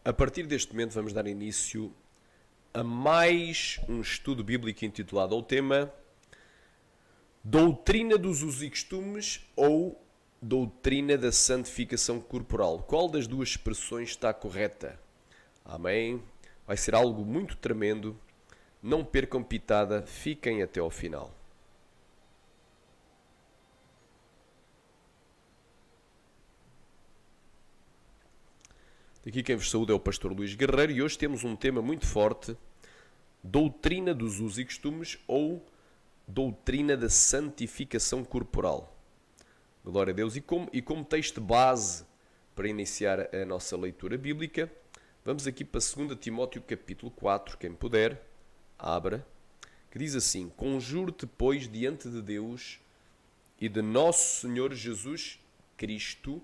A partir deste momento vamos dar início a mais um estudo bíblico intitulado ao tema Doutrina dos usos e costumes ou Doutrina da santificação corporal. Qual das duas expressões está correta? Amém? Vai ser algo muito tremendo. Não percam pitada, fiquem até ao final. Aqui quem vos saúda é o pastor Luís Guerreiro e hoje temos um tema muito forte, doutrina dos usos e costumes ou doutrina da santificação corporal. Glória a Deus. E como texto base para iniciar a nossa leitura bíblica, vamos aqui para 2 Timóteo capítulo 4, quem puder, abra, que diz assim: Conjuro-te, pois, diante de Deus e de nosso Senhor Jesus Cristo,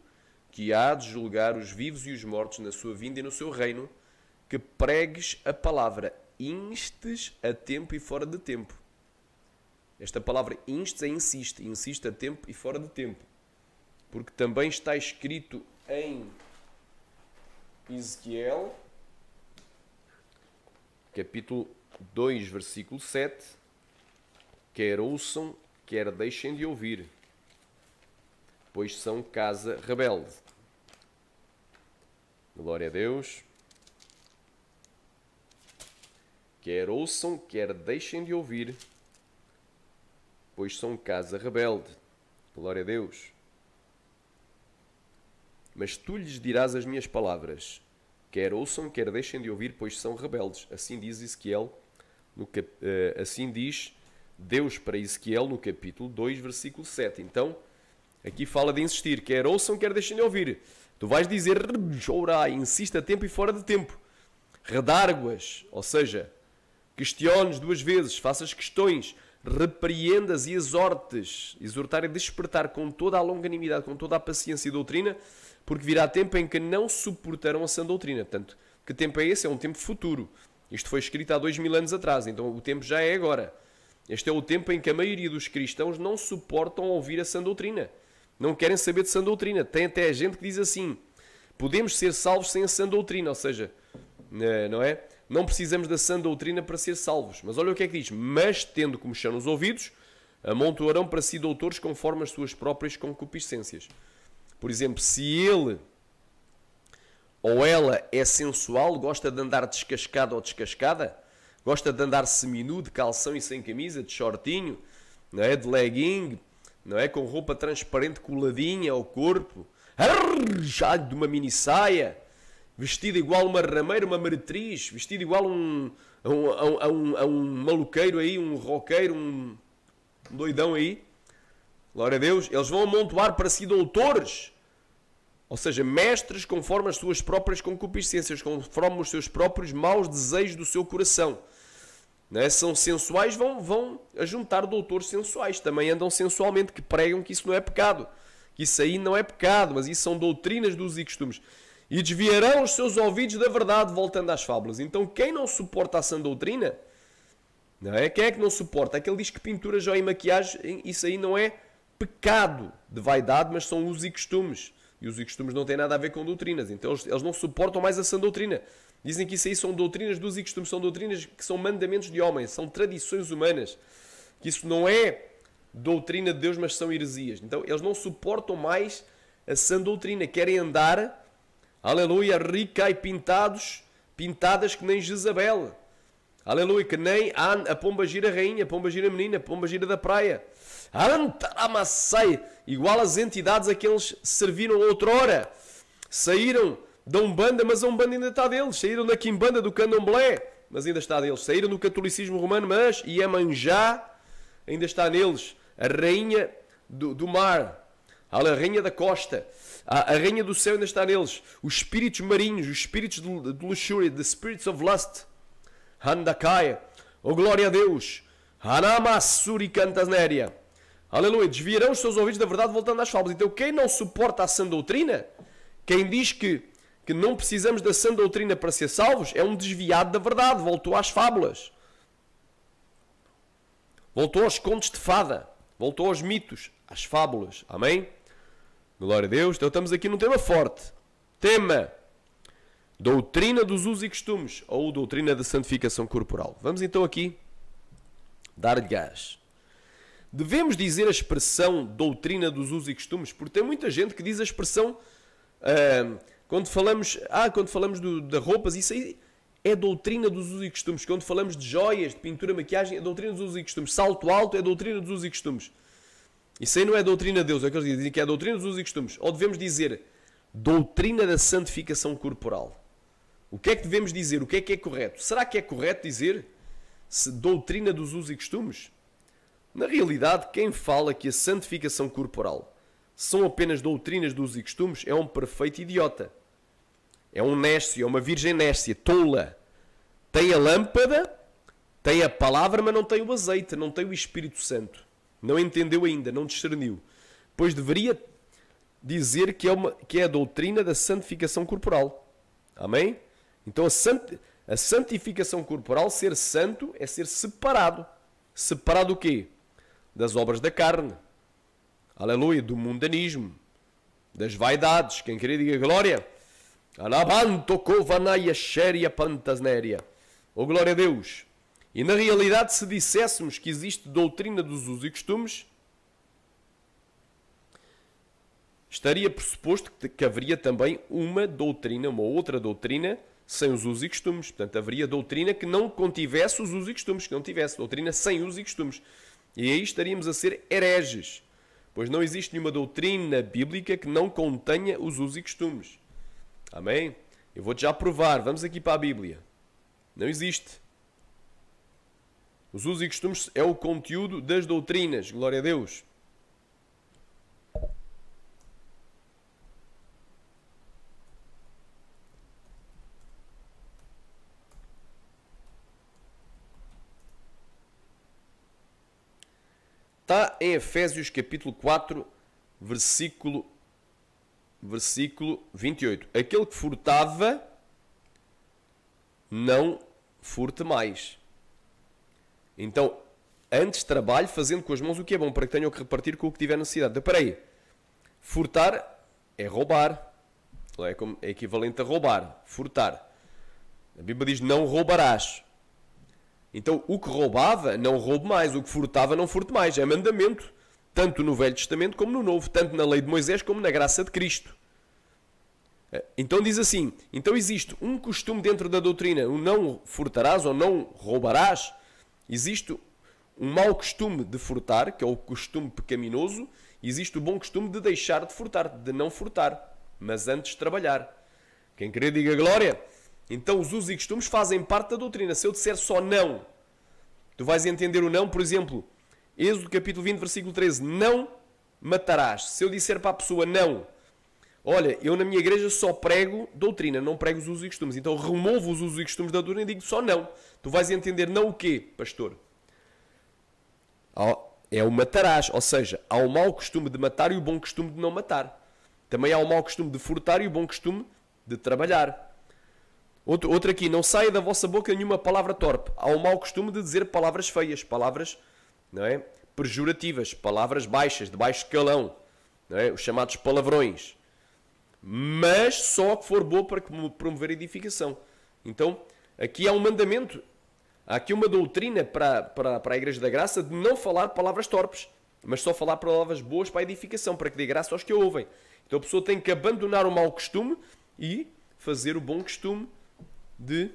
que há de julgar os vivos e os mortos na sua vinda e no seu reino, que pregues a palavra, instes a tempo e fora de tempo. Esta palavra instes é insiste a tempo e fora de tempo. Porque também está escrito em Ezequiel, capítulo 2, versículo 7, quer ouçam, quer deixem de ouvir, pois são casa rebelde. Glória a Deus. Quer ouçam, quer deixem de ouvir, pois são casa rebelde. Glória a Deus. Mas tu lhes dirás as minhas palavras, quer ouçam, quer deixem de ouvir, pois são rebeldes. Assim diz Ezequiel, assim diz Deus para Ezequiel no capítulo 2, versículo 7. Então, aqui fala de insistir, quer ouçam, quer deixem de ouvir. Tu vais dizer, orai, insiste a tempo e fora de tempo. Redarguas, ou seja, questiones duas vezes, faças questões, repreendas e exortes. Exortar é despertar com toda a longanimidade, com toda a paciência e doutrina, porque virá tempo em que não suportarão a sã doutrina. Portanto, que tempo é esse? É um tempo futuro. Isto foi escrito há 2000 anos atrás, então o tempo já é agora. Este é o tempo em que a maioria dos cristãos não suportam ouvir a sã doutrina. Não querem saber de sã doutrina. Tem até gente que diz assim, podemos ser salvos sem a sã doutrina, ou seja, não é? Não precisamos da sã doutrina para ser salvos. Mas olha o que é que diz, mas tendo comichão nos ouvidos, amontoarão para si doutores conforme as suas próprias concupiscências. Por exemplo, se ele ou ela é sensual, gosta de andar descascado ou descascada, gosta de andar seminu, de calção e sem camisa, de shortinho, não é? De legging, não é? Com roupa transparente coladinha ao corpo, já de uma mini saia, vestido igual uma rameira, uma meretriz, vestido igual a um maluqueiro aí, um roqueiro, um doidão aí. Glória a Deus. Eles vão amontoar para si doutores, ou seja, mestres conforme as suas próprias concupiscências, conforme os seus próprios maus desejos do seu coração. Não é? São sensuais, vão ajuntar doutores sensuais, também andam sensualmente, que pregam que isso não é pecado, que isso aí não é pecado, mas isso são doutrinas dos e costumes. E desviarão os seus ouvidos da verdade, voltando às fábulas. Então quem não suporta a sã doutrina, não é? Quem é que não suporta? Aquele diz que pintura, joia e maquiagem, isso aí não é pecado de vaidade, mas são usos e costumes. E os costumes não têm nada a ver com doutrinas. Então eles não suportam mais a sã doutrina. Dizem que isso aí são doutrinas dos e costumes, são doutrinas que são mandamentos de homens, são tradições humanas. Que isso não é doutrina de Deus, mas são heresias. Então eles não suportam mais a sã doutrina. Querem andar, aleluia, rica e pintadas que nem Jezabel. Aleluia, que nem a pombagira rainha, a pombagira menina, a pombagira da praia. Igual as entidades a que eles serviram outrora. Saíram da Umbanda, mas a Umbanda ainda está deles. Saíram da Quimbanda, do Candomblé, mas ainda está deles. Saíram do catolicismo romano, mas Iemanjá ainda está neles. A rainha do mar, a rainha da costa, a rainha do céu ainda está neles. Os espíritos marinhos, os espíritos de luxúria, the spirits of lust, Handakaya, oh glória a Deus, Hanamassuri Cantasnéria. Aleluia, desviarão os seus ouvidos da verdade voltando às fábulas. Então quem não suporta a sã doutrina, quem diz que não precisamos da sã doutrina para ser salvos, é um desviado da verdade, voltou às fábulas. Voltou aos contos de fada, voltou aos mitos, às fábulas. Amém? Glória a Deus. Então estamos aqui num tema forte. Tema. Doutrina dos usos e costumes, ou doutrina da santificação corporal. Vamos então aqui dar-lhe gás. Devemos dizer a expressão doutrina dos usos e costumes, porque tem muita gente que diz a expressão quando falamos de roupas, isso aí é doutrina dos usos e costumes. Quando falamos de joias, de pintura, maquiagem, é doutrina dos usos e costumes. Salto alto é doutrina dos usos e costumes. Isso aí não é doutrina de Deus, é o que eles dizem que é doutrina dos usos e costumes. Ou devemos dizer doutrina da santificação corporal. O que é que devemos dizer? O que é correto? Será que é correto dizer doutrina dos usos e costumes? Na realidade, quem fala que a santificação corporal são apenas doutrinas dos usos e costumes é um perfeito idiota. É um néscio, é uma virgem néscia, tola. Tem a lâmpada, tem a palavra, mas não tem o azeite, não tem o Espírito Santo. Não entendeu ainda, não discerniu. Pois deveria dizer que é a doutrina da santificação corporal. Amém? Então a santificação corporal, ser santo, é ser separado. Separado do quê? Das obras da carne. Aleluia, do mundanismo, das vaidades. Quem querer diga glória. Alabanto kovanaya sheria pantasnéria. Oh, glória a Deus. E na realidade, se disséssemos que existe doutrina dos usos e costumes, estaria pressuposto que haveria também uma outra doutrina sem os usos e costumes. Portanto, haveria doutrina que não contivesse os usos e costumes, que não tivesse doutrina sem usos e costumes. E aí estaríamos a ser hereges, pois não existe nenhuma doutrina bíblica que não contenha os usos e costumes. Amém? Eu vou-te já provar. Vamos aqui para a Bíblia. Não existe. Os usos e costumes é o conteúdo das doutrinas. Glória a Deus. Está em Efésios capítulo 4, versículo 28. Aquele que furtava, não furte mais. Então, antes trabalhe fazendo com as mãos o que é bom, para que tenham que repartir com o que tiver necessidade. Então, espera aí. Furtar é roubar. É equivalente a roubar. Furtar. A Bíblia diz, não roubarás. Então, o que roubava, não roube mais. O que furtava, não furte mais. É mandamento. Tanto no Velho Testamento como no Novo. Tanto na lei de Moisés como na graça de Cristo. Então diz assim, então existe um costume dentro da doutrina, o não furtarás ou não roubarás. Existe um mau costume de furtar, que é o costume pecaminoso. Existe o bom costume de deixar de furtar, de não furtar, mas antes de trabalhar. Quem querer diga glória. Então os usos e costumes fazem parte da doutrina. Se eu disser só não, tu vais entender o não, por exemplo, Êxodo capítulo 20, versículo 13, não matarás. Se eu disser para a pessoa não, olha, eu na minha igreja só prego doutrina, não prego os usos e costumes. Então removo os usos e costumes da doutrina e digo só não. Tu vais entender não o quê, pastor? É o matarás, ou seja, há o mau costume de matar e o bom costume de não matar. Também há o mau costume de furtar e o bom costume de trabalhar. Outro aqui, não saia da vossa boca nenhuma palavra torpe. Há o mau costume de dizer palavras feias, palavras, não é, pejorativas, palavras baixas, de baixo escalão, não é, os chamados palavrões. Mas só que for boa para promover edificação. Então, aqui há um mandamento. Há aqui uma doutrina para a Igreja da Graça de não falar palavras torpes, mas só falar palavras boas para a edificação, para que dê graça aos que a ouvem. Então a pessoa tem que abandonar o mau costume e fazer o bom costume de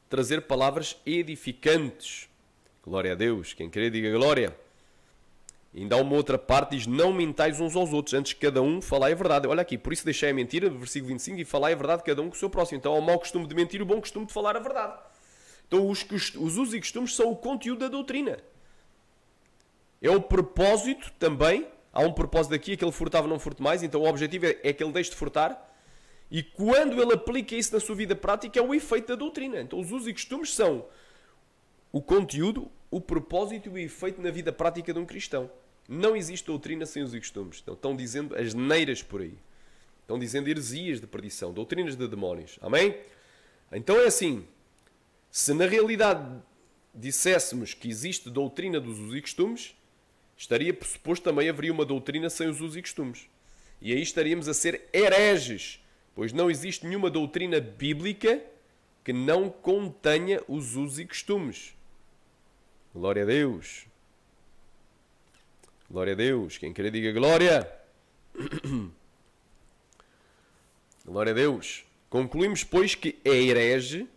trazer palavras edificantes. Glória a Deus. Quem querer diga glória. E ainda há uma outra parte, diz, não mintais uns aos outros, antes cada um falai a verdade. Olha aqui, por isso deixei a mentira, versículo 25, e falai a verdade cada um com o seu próximo. Então há o mau costume de mentir e o bom costume de falar a verdade. Então os usos e costumes são o conteúdo da doutrina. É o propósito também. Há um propósito aqui, aquele furtava não furte mais. Então o objetivo é que ele deixe de furtar. E quando ele aplica isso na sua vida prática, é o efeito da doutrina. Então os usos e costumes são o conteúdo, o propósito e o efeito na vida prática de um cristão. Não existe doutrina sem usos e costumes. Então, estão dizendo asneiras por aí. Estão dizendo heresias de perdição, doutrinas de demónios. Amém? Então é assim, se na realidade disséssemos que existe doutrina dos usos e costumes, estaria pressuposto também haveria uma doutrina sem os usos e costumes. E aí estaríamos a ser hereges. pois não existe nenhuma doutrina bíblica que não contenha os usos e costumes. Glória a Deus. Glória a Deus. Quem quer diga glória. Glória a Deus. Concluímos, pois, que é herege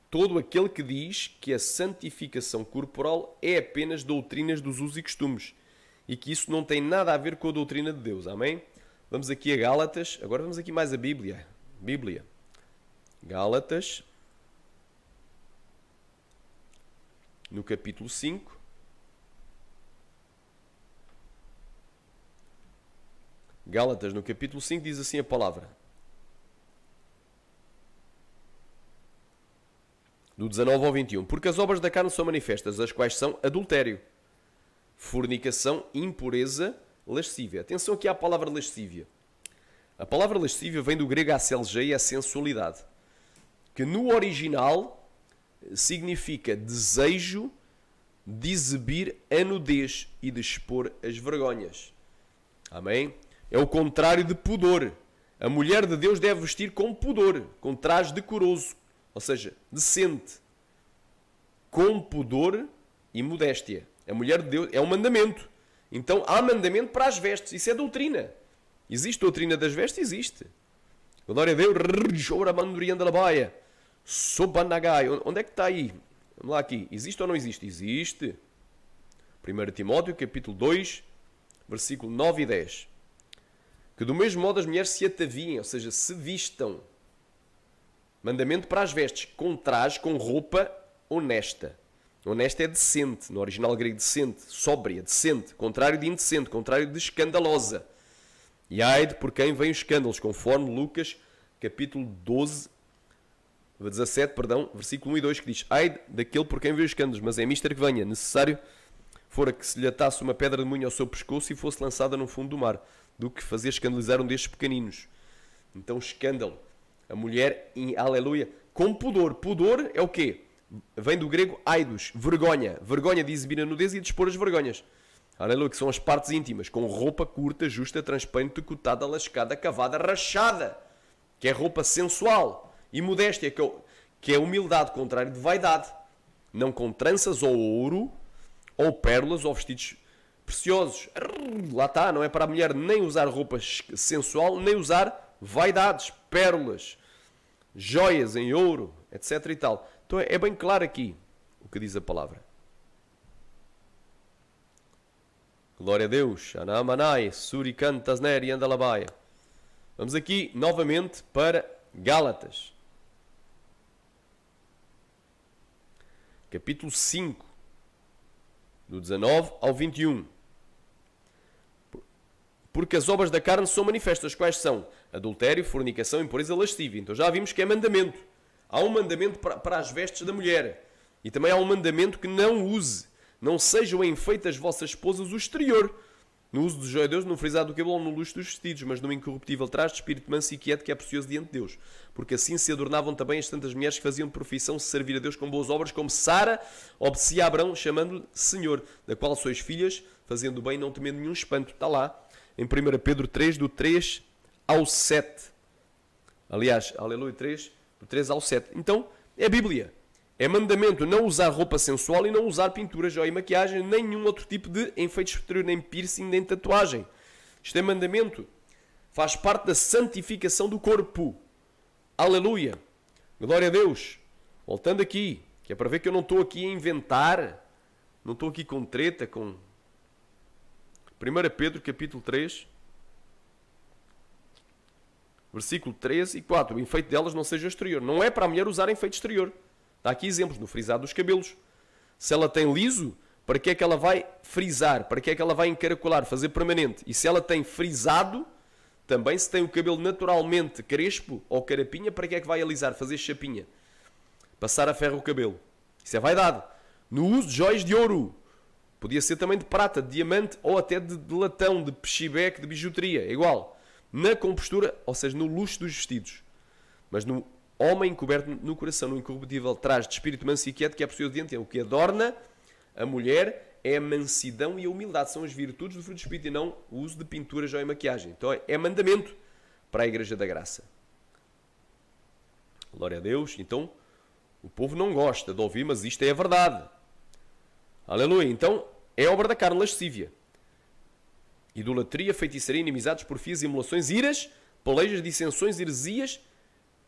todo aquele que diz que a santificação corporal é apenas doutrinas dos usos e costumes e que isso não tem nada a ver com a doutrina de Deus. Amém? Vamos aqui a Gálatas. Agora vamos aqui mais a Bíblia. Gálatas, no capítulo 5. Gálatas, no capítulo 5, diz assim a palavra. Do 19 ao 21. Porque as obras da carne são manifestas, as quais são adultério, fornicação, impureza, lascívia. Atenção aqui à palavra lascívia. A palavra lascívia vem do grego aselgeia e a sensualidade, que no original significa desejo de exibir a nudez e de expor as vergonhas. Amém? É o contrário de pudor. A mulher de Deus deve vestir com pudor, com traje decoroso, ou seja, decente, com pudor e modéstia. A mulher de Deus é um mandamento. Então há mandamento para as vestes. Isso é doutrina. Existe doutrina das vestes? Existe. Glória a Deus. Onde é que está aí? Vamos lá aqui. Existe ou não existe? Existe. 1 Timóteo, capítulo 2, versículo 9 e 10. Que do mesmo modo as mulheres se ataviem, ou seja, se vistam. Mandamento para as vestes, com traje, com roupa honesta. Honesta é decente, no original grego decente, sóbria, decente, contrário de indecente, contrário de escandalosa. E ai de por quem vêm os escândalos, conforme Lucas, capítulo 12, 17, versículo 1 e 2, que diz: ai daquele por quem vê os escândalos, mas é mister que venha, necessário fora que se lhe atasse uma pedra de moinho ao seu pescoço e fosse lançada no fundo do mar, do que fazer escandalizar um destes pequeninos. Então, escândalo. A mulher, aleluia, com pudor. Pudor é o quê? Vem do grego aidos, vergonha. Vergonha de exibir a nudez e de expor as vergonhas. Aleluia, que são as partes íntimas, com roupa curta, justa, transparente, decotada, lascada, cavada, rachada, que é roupa sensual, e modéstia, que é humildade, contrário de vaidade. Não com tranças ou ouro, ou pérolas, ou vestidos preciosos. Lá está, não é para a mulher nem usar roupa sensual, nem usar vaidades, pérolas, joias em ouro, etc. e tal. Então é bem claro aqui o que diz a palavra. Glória a Deus. Anamanai, Suricantasner e Andalabaia. Vamos aqui novamente para Gálatas. Capítulo 5, do 19 ao 21. Porque as obras da carne são manifestas, quais são? Adultério, fornicação, impureza, lascívia. Então já vimos que é mandamento. Há um mandamento para as vestes da mulher. E também há um mandamento que não use. Não sejam enfeites as vossas esposas o exterior. No uso do joio de Deus, no frisado do cabelo ou no luxo dos vestidos, mas no incorruptível traje de espírito manso e quieto que é precioso diante de Deus. Porque assim se adornavam também as tantas mulheres que faziam de profissão se servir a Deus com boas obras, como Sara obedecia a Abrão, chamando-lhe Senhor, da qual sois filhas, fazendo bem, não temendo nenhum espanto. Está lá, em 1 Pedro 3, do 3 ao 7. Aliás, aleluia, 3, do 3 ao 7. Então, é a Bíblia. É mandamento não usar roupa sensual e não usar pintura, joia e maquiagem, nem nenhum outro tipo de enfeite exterior, nem piercing, nem tatuagem. Isto é mandamento. Faz parte da santificação do corpo. Aleluia. Glória a Deus. Voltando aqui, que é para ver que eu não estou aqui a inventar, não estou aqui com treta, com 1 Pedro, capítulo 3, versículo 13 e 4. O enfeite delas não seja exterior. Não é para a mulher usar enfeite exterior. Há aqui exemplos no frisado dos cabelos. Se ela tem liso, para que é que ela vai frisar? Para que é que ela vai encaracolar, fazer permanente? E se ela tem frisado, também se tem o cabelo naturalmente crespo ou carapinha, para que é que vai alisar, fazer chapinha? Passar a ferro o cabelo. Isso é vaidade. No uso de joias de ouro. Podia ser também de prata, de diamante ou até de latão, de pechibeque, de bijuteria. É igual. Na compostura, ou seja, no luxo dos vestidos. Mas no homem encoberto no coração, no incorruptível traje de espírito manso e quieto que é possível diante dele. O que adorna a mulher é a mansidão e a humildade. São as virtudes do fruto do espírito e não o uso de pintura, joia e maquiagem. Então é mandamento. para a Igreja da Graça. Glória a Deus. Então, o povo não gosta de ouvir, mas isto é a verdade. Aleluia. Então, é obra da carne, lascívia, idolatria, feitiçaria, inimizades, porfias, emulações, iras, pelejas, dissensões, heresias,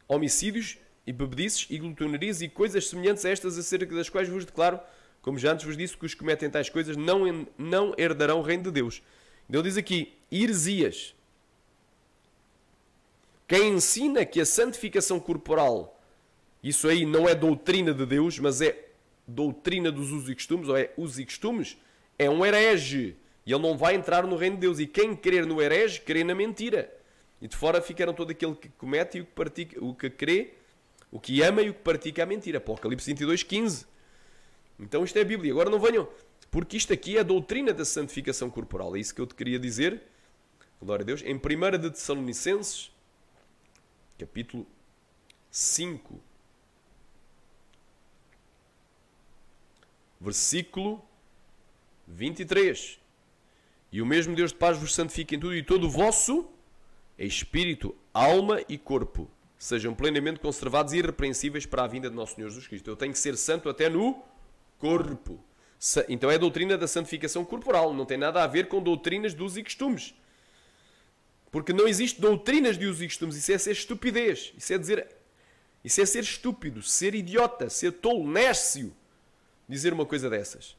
homicídios e bebedices e glutonarias e coisas semelhantes a estas, acerca das quais vos declaro, como já antes vos disse, que os que cometem tais coisas não herdarão o reino de Deus. Ele diz aqui, heresias. Quem ensina que a santificação corporal, isso aí não é doutrina de Deus, mas é doutrina dos usos e costumes, ou é usos e costumes, é um herege. E ele não vai entrar no reino de Deus. E quem crer no herege, crê na mentira. E de fora ficaram todo aquele que comete e o que pratica, o que crê, o que ama e o que pratica a mentira. Apocalipse 22, 15. Então isto é a Bíblia. Agora não venham, porque isto aqui é a doutrina da santificação corporal. É isso que eu te queria dizer. Glória a Deus. Em 1 de Tessalonicenses, capítulo 5, versículo 23. E o mesmo Deus de paz vos santifique em tudo, e todo o vosso espírito, alma e corpo sejam plenamente conservados e irrepreensíveis para a vinda de nosso Senhor Jesus Cristo. Eu tenho que ser santo até no corpo. Então é a doutrina da santificação corporal. Não tem nada a ver com doutrinas de usos e costumes. Porque não existe doutrinas de usos e costumes. Isso é ser estupidez. Isso é ser estúpido, ser idiota, ser tolo, nércio. Dizer uma coisa dessas.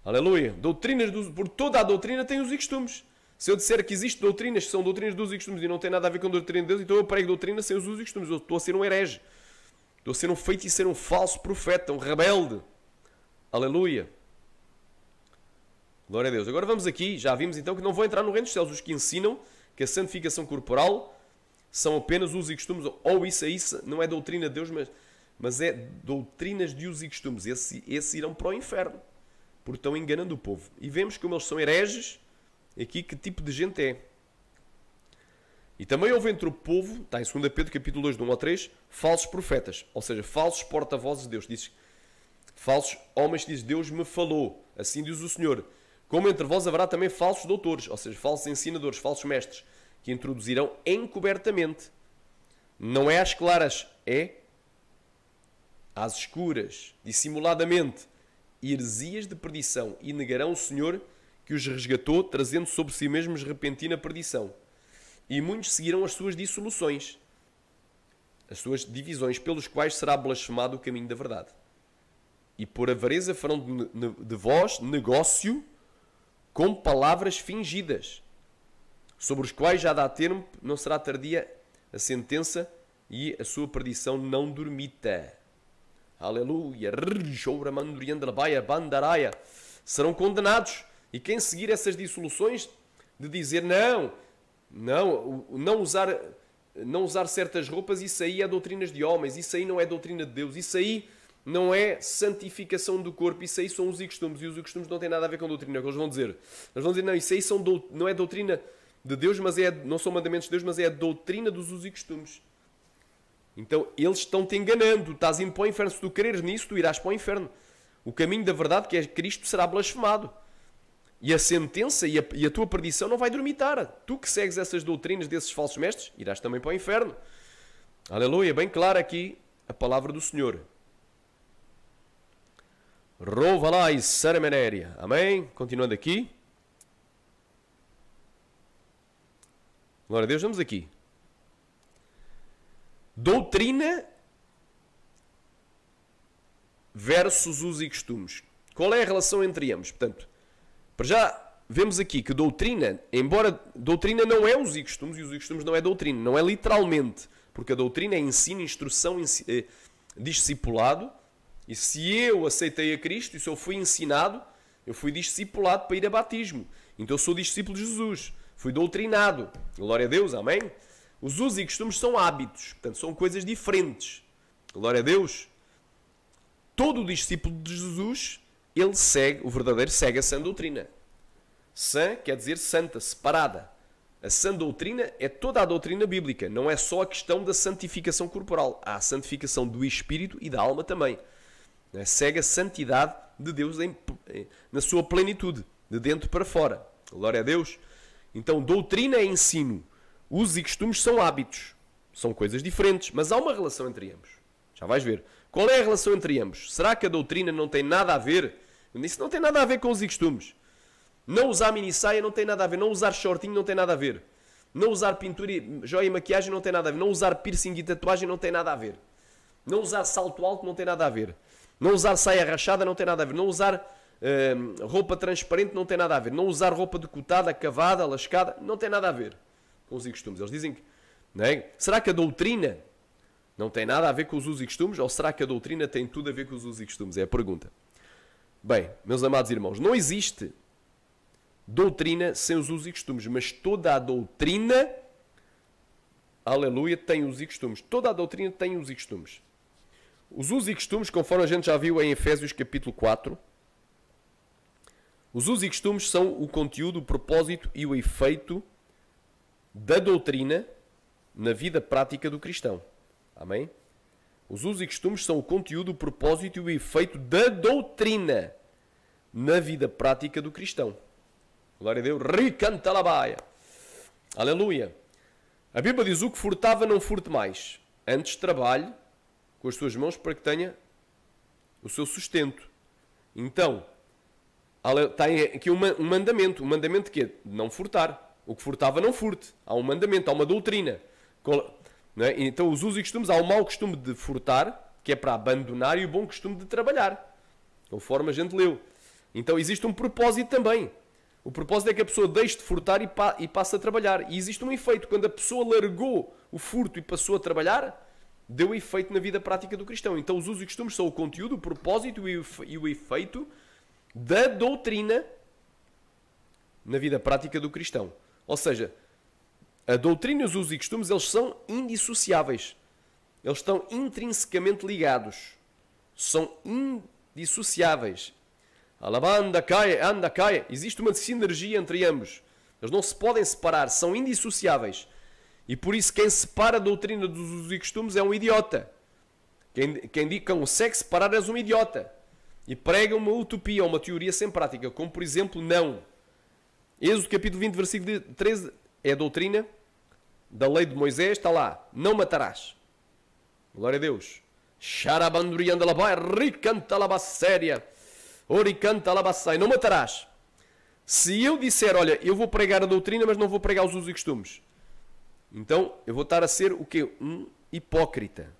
Aleluia. Doutrinas por toda a doutrina tem usos e costumes. Se eu disser que existem doutrinas que são doutrinas de usos e costumes e não tem nada a ver com a doutrina de Deus, então eu prego doutrina sem os usos e costumes. Eu estou a ser um herege. Estou a ser um feiticeiro, um falso profeta, um rebelde. Aleluia. Glória a Deus. Agora vamos aqui, já vimos então que não vão entrar no reino dos céus os que ensinam que a santificação corporal são apenas usos e costumes, ou isso não é doutrina de Deus, mas é doutrinas de usos e costumes. Esses irão para o inferno, porque estão enganando o povo. E vemos como eles são hereges, aqui que tipo de gente é. E também houve entre o povo, está em 2 Pedro capítulo 2, de 1 ao 3, falsos profetas, ou seja, falsos porta-vozes de Deus. Diz, falsos homens que dizem, Deus me falou, assim diz o Senhor. Como entre vós haverá também falsos doutores, ou seja, falsos ensinadores, falsos mestres, que introduzirão encobertamente. Não é às claras, é às escuras, dissimuladamente, heresias de perdição, e negarão o Senhor que os resgatou, trazendo sobre si mesmos repentina perdição. E muitos seguirão as suas dissoluções, as suas divisões, pelos quais será blasfemado o caminho da verdade. E por avareza farão de vós negócio com palavras fingidas, sobre os quais já dá termo, não será tardia a sentença e a sua perdição não dormita. Aleluia. Serão condenados. E quem seguir essas dissoluções de dizer não usar certas roupas, isso aí é doutrinas de homens, isso aí não é doutrina de Deus, isso aí não é santificação do corpo, isso aí são os costumes, e os costumes não têm nada a ver com doutrina, é o que eles vão dizer. Eles vão dizer, não, isso aí não é doutrina de Deus, mas não são mandamentos de Deus, mas é a doutrina dos usos e costumes. Então, eles estão-te enganando, estás indo para o inferno. Se tu creres nisso, tu irás para o inferno. O caminho da verdade, que é Cristo, será blasfemado. E a sentença e a tua perdição não vai dormitar. Tu que segues essas doutrinas desses falsos mestres, irás também para o inferno. Aleluia, bem clara aqui a palavra do Senhor. Rovalai Saramenéria. Amém? Continuando aqui. Glória a Deus, vamos aqui. Doutrina versus usos e costumes. Qual é a relação entre ambos? Portanto, para já vemos aqui que doutrina, embora doutrina não é usos e costumes não é doutrina, não é literalmente, porque a doutrina é ensino, instrução, discipulado. E se eu aceitei a Cristo, e se eu fui ensinado, eu fui discipulado para ir a batismo. Então eu sou discípulo de Jesus. Fui doutrinado. Glória a Deus, amém? Os usos e costumes são hábitos. Portanto, são coisas diferentes. Glória a Deus. Todo o discípulo de Jesus, ele segue, o verdadeiro segue a sã doutrina. Sã quer dizer santa, separada. A sã doutrina é toda a doutrina bíblica. Não é só a questão da santificação corporal. Há a santificação do espírito e da alma também. Segue a santidade de Deus na sua plenitude, de dentro para fora. Glória a Deus. Então, doutrina é ensino. Usos e costumes são hábitos. São coisas diferentes, mas há uma relação entre ambos. Já vais ver. Qual é a relação entre ambos? Será que a doutrina não tem nada a ver? Isso não tem nada a ver com os costumes. Não usar mini-saia não tem nada a ver. Não usar shortinho não tem nada a ver. Não usar pintura, joia e maquiagem não tem nada a ver. Não usar piercing e tatuagem não tem nada a ver. Não usar salto alto não tem nada a ver. Não usar saia rachada não tem nada a ver. Não usar roupa transparente não tem nada a ver. Não usar roupa decotada, cavada, lascada, não tem nada a ver com os costumes. Eles dizem que... Não é? Será que a doutrina não tem nada a ver com os usos e costumes? Ou será que a doutrina tem tudo a ver com os usos e costumes? É a pergunta. Bem, meus amados irmãos, não existe doutrina sem os usos e costumes, mas toda a doutrina, aleluia, tem usos e costumes. Toda a doutrina tem usos e costumes. Os usos e costumes, conforme a gente já viu em Efésios capítulo 4, os usos e costumes são o conteúdo, o propósito e o efeito da doutrina na vida prática do cristão. Amém? Os usos e costumes são o conteúdo, o propósito e o efeito da doutrina na vida prática do cristão. Glória a Deus. Ricantalabaia. Aleluia. A Bíblia diz: o que furtava não furte mais. Antes trabalhe com as suas mãos para que tenha o seu sustento. Então, está aqui um mandamento. Um mandamento que é não furtar. O que furtava não furte. Há um mandamento, há uma doutrina. Não é? Então, os usos e costumes, há o mau costume de furtar, que é para abandonar, e o bom costume de trabalhar, conforme a gente leu. Então, existe um propósito também. O propósito é que a pessoa deixe de furtar e passe a trabalhar. E existe um efeito. Quando a pessoa largou o furto e passou a trabalhar, deu efeito na vida prática do cristão. Então, os usos e costumes são o conteúdo, o propósito e o efeito da doutrina na vida prática do cristão. Ou seja, a doutrina e os usos e costumes, eles são indissociáveis. Eles estão intrinsecamente ligados. São indissociáveis. Alabanda, cai, anda, cai. Existe uma sinergia entre ambos. Eles não se podem separar, são indissociáveis. E por isso quem separa a doutrina dos usos e costumes é um idiota. Quem consegue separar és um idiota. E prega uma utopia, uma teoria sem prática, como por exemplo, não. Êxodo capítulo 20, versículo 13, é a doutrina da lei de Moisés, está lá. Não matarás. Glória a Deus. Xarabanduriandalabai, ricantalabasséria. Oricantalabasai, não matarás. Se eu disser, olha, eu vou pregar a doutrina, mas não vou pregar os usos e costumes, então eu vou estar a ser o quê? Um hipócrita.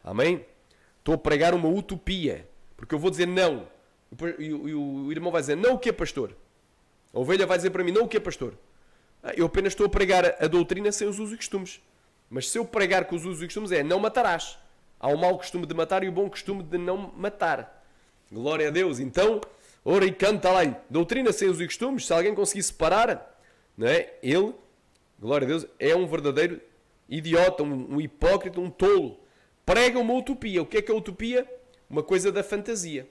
Amém? Estou a pregar uma utopia. Porque eu vou dizer não. E o irmão vai dizer, não o que, pastor? A ovelha vai dizer para mim, não o que, pastor? Eu apenas estou a pregar a doutrina sem os usos e costumes. Mas se eu pregar com os usos e costumes é, não matarás. Há o mau costume de matar e o bom costume de não matar. Glória a Deus. Então, ora e canta lá. Doutrina sem usos e costumes, se alguém conseguir separar, não é? Ele, glória a Deus, é um verdadeiro idiota, um hipócrita, um tolo. Prega uma utopia. O que é a utopia? Uma coisa da fantasia.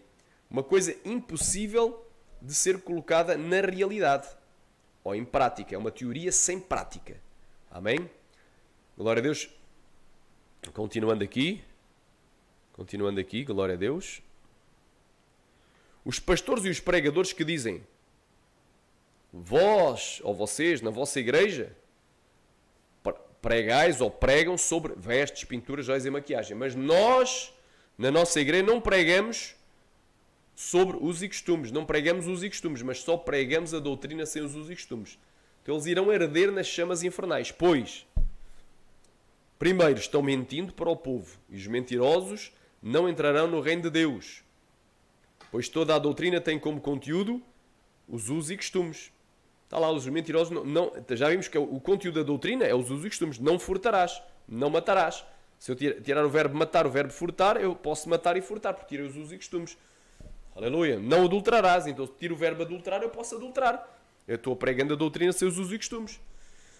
Uma coisa impossível de ser colocada na realidade. Ou em prática. É uma teoria sem prática. Amém? Glória a Deus. Continuando aqui, glória a Deus. Os pastores e os pregadores que dizem, vós ou vocês na vossa igreja pregais ou pregam sobre vestes, pinturas, joias e maquiagem. Mas nós, na nossa igreja, não pregamos sobre usos e costumes. Não pregamos usos e costumes, mas só pregamos a doutrina sem os usos e costumes. Então eles irão arder nas chamas infernais. Pois, primeiro, estão mentindo para o povo. E os mentirosos não entrarão no reino de Deus. Pois toda a doutrina tem como conteúdo os usos e costumes. Está lá, os mentirosos não, já vimos que o conteúdo da doutrina é os usos e costumes. Não furtarás, não matarás. Se eu tirar o verbo matar, o verbo furtar, eu posso matar e furtar, porque tirei os usos e costumes. Aleluia. Não adulterarás. Então, se tiro o verbo adulterar, eu posso adulterar. Eu estou pregando a doutrina sem os usos e costumes.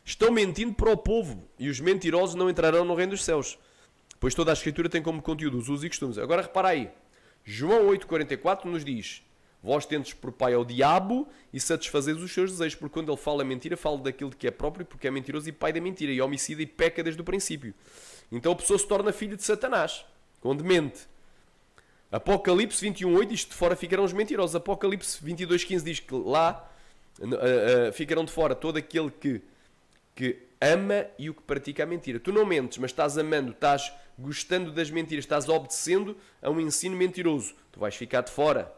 Estão mentindo para o povo, e os mentirosos não entrarão no reino dos céus. Pois toda a Escritura tem como conteúdo os usos e costumes. Agora repara aí. João 8,44 nos diz, vós tendes por pai ao diabo e satisfazeis os seus desejos, porque quando ele fala mentira, fala daquilo que é próprio, porque é mentiroso e pai da mentira, e homicida e peca desde o princípio. Então a pessoa se torna filho de Satanás, quando mente. Apocalipse 21,8 diz que de fora ficarão os mentirosos. Apocalipse 22,15 diz que lá ficarão de fora todo aquele que que ama e o que pratica a mentira. Tu não mentes, mas estás amando, estás gostando das mentiras, estás obedecendo a um ensino mentiroso. Tu vais ficar de fora.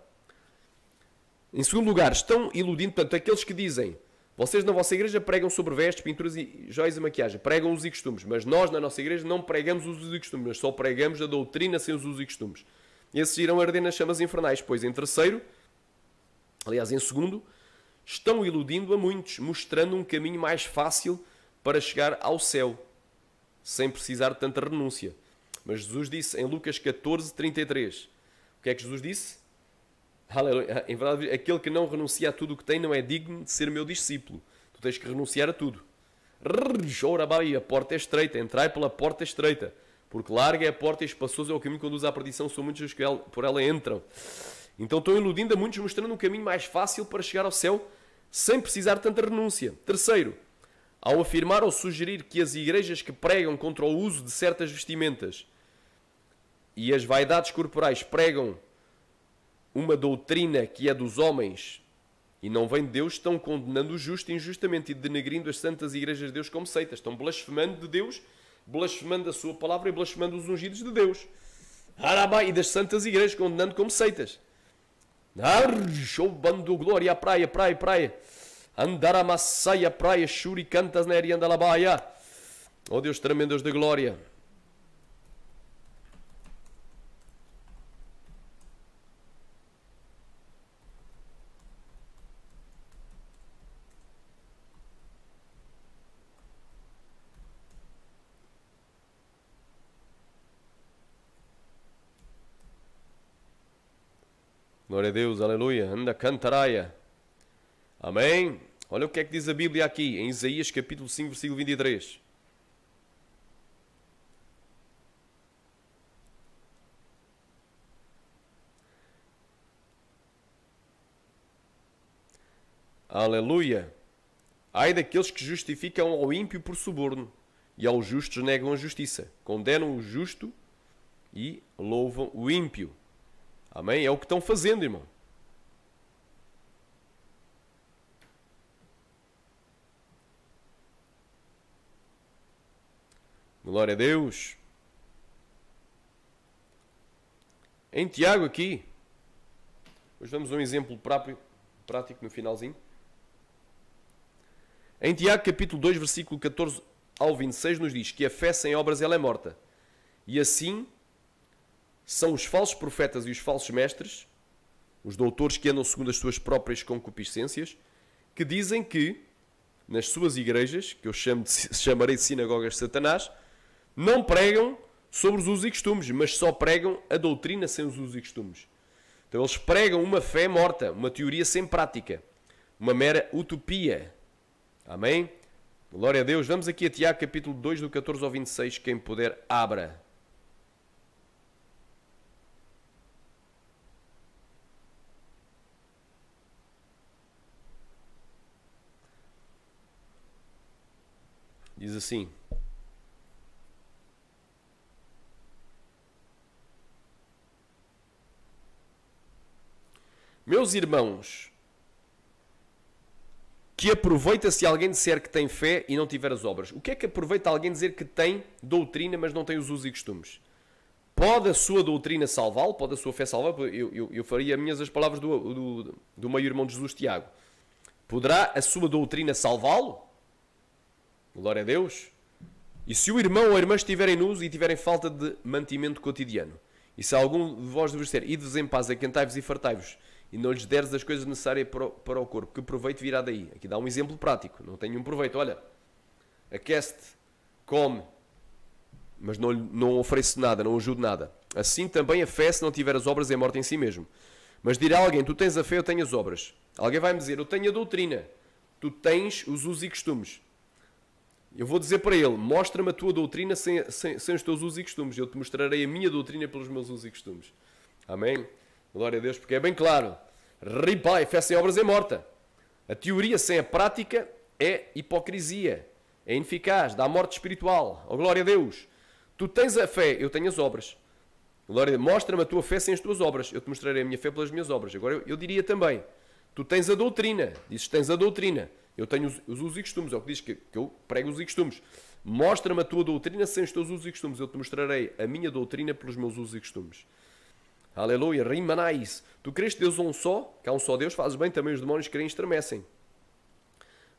Em segundo lugar, estão iludindo, portanto, aqueles que dizem: vocês na vossa igreja pregam sobre vestes, pinturas, e joias e maquiagem, pregam os usos e costumes, mas nós na nossa igreja não pregamos os usos e costumes, mas só pregamos a doutrina sem os usos e costumes. Esses irão arder nas chamas infernais. Pois em terceiro, aliás em segundo, estão iludindo a muitos, mostrando um caminho mais fácil para chegar ao céu, sem precisar de tanta renúncia. Mas Jesus disse em Lucas 14:33, o que é que Jesus disse? Aleluia. Em verdade, aquele que não renuncia a tudo o que tem não é digno de ser meu discípulo. Tu tens que renunciar a tudo. A porta é estreita, entrai pela porta estreita, porque larga é a porta e espaçoso é o caminho que conduz à perdição, são muitos os que por ela entram. Então estão iludindo a muitos, mostrando um caminho mais fácil para chegar ao céu, sem precisar de tanta renúncia. Terceiro, ao afirmar ou sugerir que as igrejas que pregam contra o uso de certas vestimentas e as vaidades corporais pregam uma doutrina que é dos homens e não vem de Deus, estão condenando o justo injustamente e denegrindo as santas igrejas de Deus como seitas. Estão blasfemando de Deus, blasfemando a sua palavra e blasfemando os ungidos de Deus. E das santas igrejas, condenando como seitas. Show bando glória, praia, praia, praia. Andar a massaia, praia, churi, cantas na erianda labaia. Oh Deus tremendo, Deus da glória. Glória a Deus, aleluia. Anda cantaraia. Amém. Olha o que é que diz a Bíblia aqui, em Isaías capítulo 5, versículo 23. Aleluia. Ai daqueles que justificam ao ímpio por suborno e aos justos negam a justiça. Condenam o justo e louvam o ímpio. Amém? É o que estão fazendo, irmão. Glória a Deus. Em Tiago aqui, hoje damos um exemplo prático no finalzinho. Em Tiago capítulo 2, versículo 14 ao 26 nos diz que a fé sem obras ela é morta. E assim são os falsos profetas e os falsos mestres, os doutores que andam segundo as suas próprias concupiscências, que dizem que, nas suas igrejas, que eu chamarei de sinagogas de Satanás, não pregam sobre os usos e costumes, mas só pregam a doutrina sem os usos e costumes. Então eles pregam uma fé morta, uma teoria sem prática, uma mera utopia. Amém? Glória a Deus. Vamos aqui a Tiago capítulo 2, do 14 ao 26, quem puder, abra. Diz assim: meus irmãos, que aproveita se alguém disser que tem fé e não tiver as obras. O que é que aproveita alguém dizer que tem doutrina, mas não tem os usos e costumes? Pode a sua doutrina salvá-lo? Pode a sua fé salvá-lo? Eu faria minhas as palavras do meio-irmão de Jesus, Tiago. Poderá a sua doutrina salvá-lo? Glória a Deus. E se o irmão ou a irmã estiverem nus e tiverem falta de mantimento cotidiano, e se algum de vós vos disser, ide-vos em paz, aquentai-vos e fartai-vos, e não lhes deres as coisas necessárias para o corpo, que proveito virá daí? Aqui dá um exemplo prático, não tem nenhum proveito. Olha, aquece-te, come, mas não oferece nada, não ajude nada. Assim também a fé, se não tiver as obras, é morta em si mesmo. Mas dirá alguém, tu tens a fé, eu tenho as obras. Alguém vai-me dizer, eu tenho a doutrina, tu tens os usos e costumes. Eu vou dizer para ele, mostra-me a tua doutrina sem os teus usos e costumes. Eu te mostrarei a minha doutrina pelos meus usos e costumes. Amém? Glória a Deus, porque é bem claro. Ripai, fé sem obras é morta. A teoria sem a prática é hipocrisia. É ineficaz, dá morte espiritual. Oh, glória a Deus. Tu tens a fé, eu tenho as obras. Glória a Deus. Mostra-me a tua fé sem as tuas obras. Eu te mostrarei a minha fé pelas minhas obras. Agora eu diria também, tu tens a doutrina. Dizes que tens a doutrina. Eu tenho os usos e costumes, é o que diz que eu prego os usos e costumes. Mostra-me a tua doutrina sem os teus usos e costumes. Eu te mostrarei a minha doutrina pelos meus usos e costumes. Aleluia, rimanais. Tu crês que Deus é um só, que há um só Deus, fazes bem, também os demónios creem e estremecem.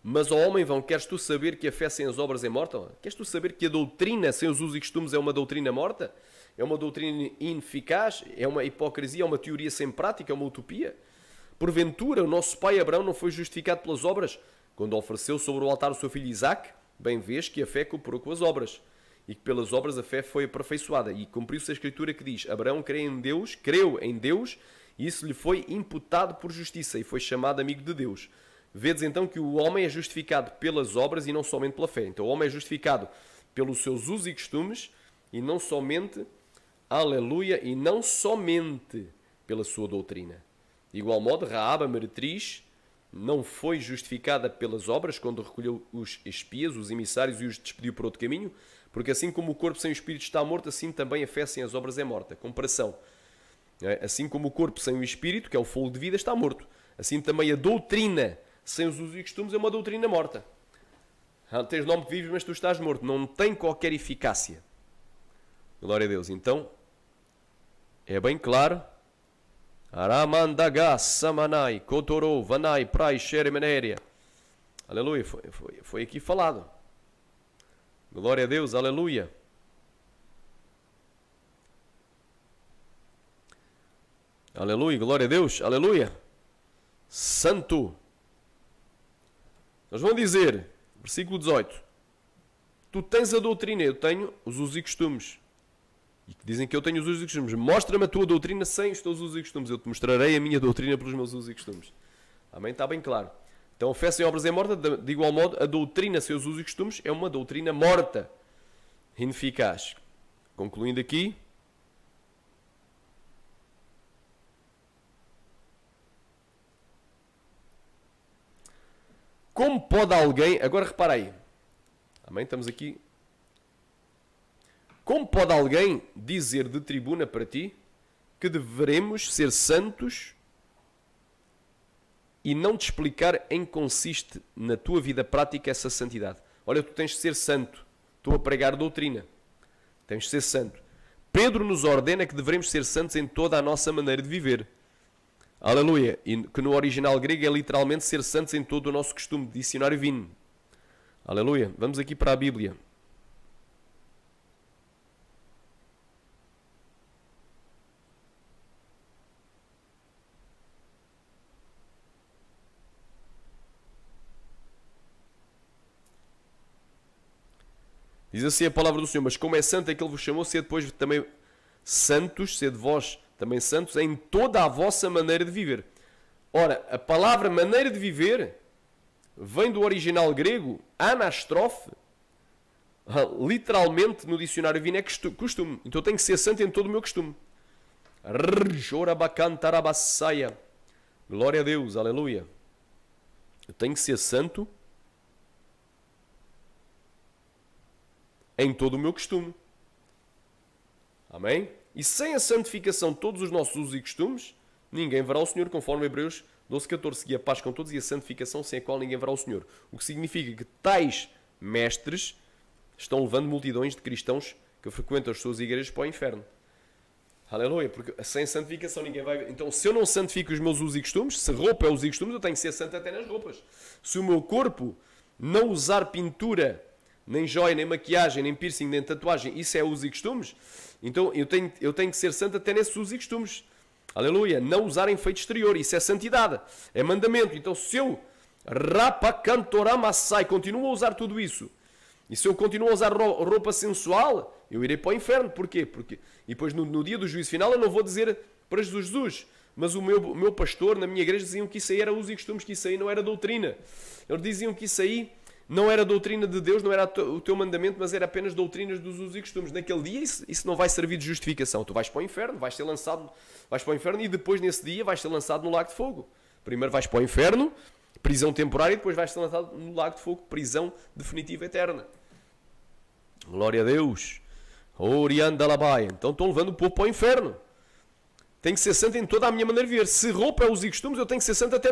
Mas, ó homem vão, queres tu saber que a fé sem as obras é morta? Queres tu saber que a doutrina sem os usos e costumes é uma doutrina morta? É uma doutrina ineficaz? É uma hipocrisia? É uma teoria sem prática? É uma utopia? Porventura, o nosso pai Abraão não foi justificado pelas obras? Quando ofereceu sobre o altar o seu filho Isaque, bem vês que a fé cooperou com as obras. E que pelas obras a fé foi aperfeiçoada. E cumpriu-se a Escritura que diz, Abraão creu em Deus, e isso lhe foi imputado por justiça, e foi chamado amigo de Deus. Vedes então que o homem é justificado pelas obras e não somente pela fé. Então o homem é justificado pelos seus usos e costumes e não somente, aleluia, e não somente pela sua doutrina. De igual modo, Raabe, a meretriz, não foi justificada pelas obras quando recolheu os espias, os emissários e os despediu por outro caminho, porque assim como o corpo sem o espírito está morto, assim também a fé sem as obras é morta. Comparação. Assim como o corpo sem o espírito, que é o fogo de vida, está morto. Assim também a doutrina sem os usos e costumes é uma doutrina morta. Tens nome que vives, mas tu estás morto. Não tem qualquer eficácia. Glória a Deus. Então, é bem claro. Aramandaga, Samanai, Kotorou, Vanai, Prai, Xeremenéria. Aleluia. Foi aqui falado. Glória a Deus. Aleluia. Aleluia. Glória a Deus. Aleluia. Santo. Nós vamos dizer, versículo 18, tu tens a doutrina, eu tenho os usos e costumes. E que dizem que eu tenho os usos e costumes. Mostra-me a tua doutrina sem os teus usos e costumes. Eu te mostrarei a minha doutrina pelos meus usos e costumes. Amém? Está bem claro. Então a fé sem obras é morta. De igual modo, a doutrina sem os usos e costumes é uma doutrina morta, ineficaz. Concluindo aqui. Como pode alguém... Agora repara aí. Amém? Estamos aqui. Como pode alguém dizer de tribuna para ti que devemos ser santos e não te explicar em que consiste na tua vida prática essa santidade? Olha, tu tens de ser santo. Estou a pregar doutrina. Tens de ser santo. Pedro nos ordena que devemos ser santos em toda a nossa maneira de viver. Aleluia. E que no original grego é literalmente ser santos em todo o nosso costume. Dicionário Vine. Aleluia. Vamos aqui para a Bíblia. Diz assim a palavra do Senhor, mas como é santo aquele que vos chamou, sede depois também santos, sede vós também santos, em toda a vossa maneira de viver. Ora, a palavra maneira de viver vem do original grego, anastrofe, literalmente no dicionário Vine é costume. Então eu tenho que ser santo em todo o meu costume. Glória a Deus, aleluia. Eu tenho que ser santo em todo o meu costume. Amém? E sem a santificação de todos os nossos usos e costumes, ninguém verá o Senhor, conforme Hebreus 12:14. Seguir a paz com todos e a santificação sem a qual ninguém verá o Senhor. O que significa que tais mestres estão levando multidões de cristãos que frequentam as suas igrejas para o inferno. Aleluia, porque sem santificação ninguém vai... Então, se eu não santifico os meus usos e costumes, se roupa é usos e costumes, eu tenho que ser santo até nas roupas. Se o meu corpo não usar pintura, nem joia, nem maquiagem, nem piercing, nem tatuagem, isso é usos e costumes, então eu tenho que ser santo até nesses usos e costumes. Aleluia, não usar enfeite exterior, isso é santidade, é mandamento. Então se eu rapacantoramassai, continuo a usar tudo isso, e se eu continuo a usar roupa sensual, eu irei para o inferno. Porquê? Porque e depois no dia do juízo final eu não vou dizer para Jesus, mas o meu pastor na minha igreja diziam que isso aí era usos e costumes, que isso aí não era doutrina. Eles diziam que isso aí não era doutrina de Deus, não era o teu mandamento, mas era apenas doutrinas dos usos e costumes. Naquele dia isso não vai servir de justificação. Tu vais para o inferno, vais ser lançado, vais para o inferno e depois nesse dia vais ser lançado no lago de fogo. Primeiro vais para o inferno, prisão temporária, e depois vais ser lançado no lago de fogo, prisão definitiva eterna. Glória a Deus. Oriandalabai. Então estão levando o povo para o inferno. Tem que ser santo em toda a minha maneira de viver. Se roupa é usos e costumes, eu tenho que ser santo até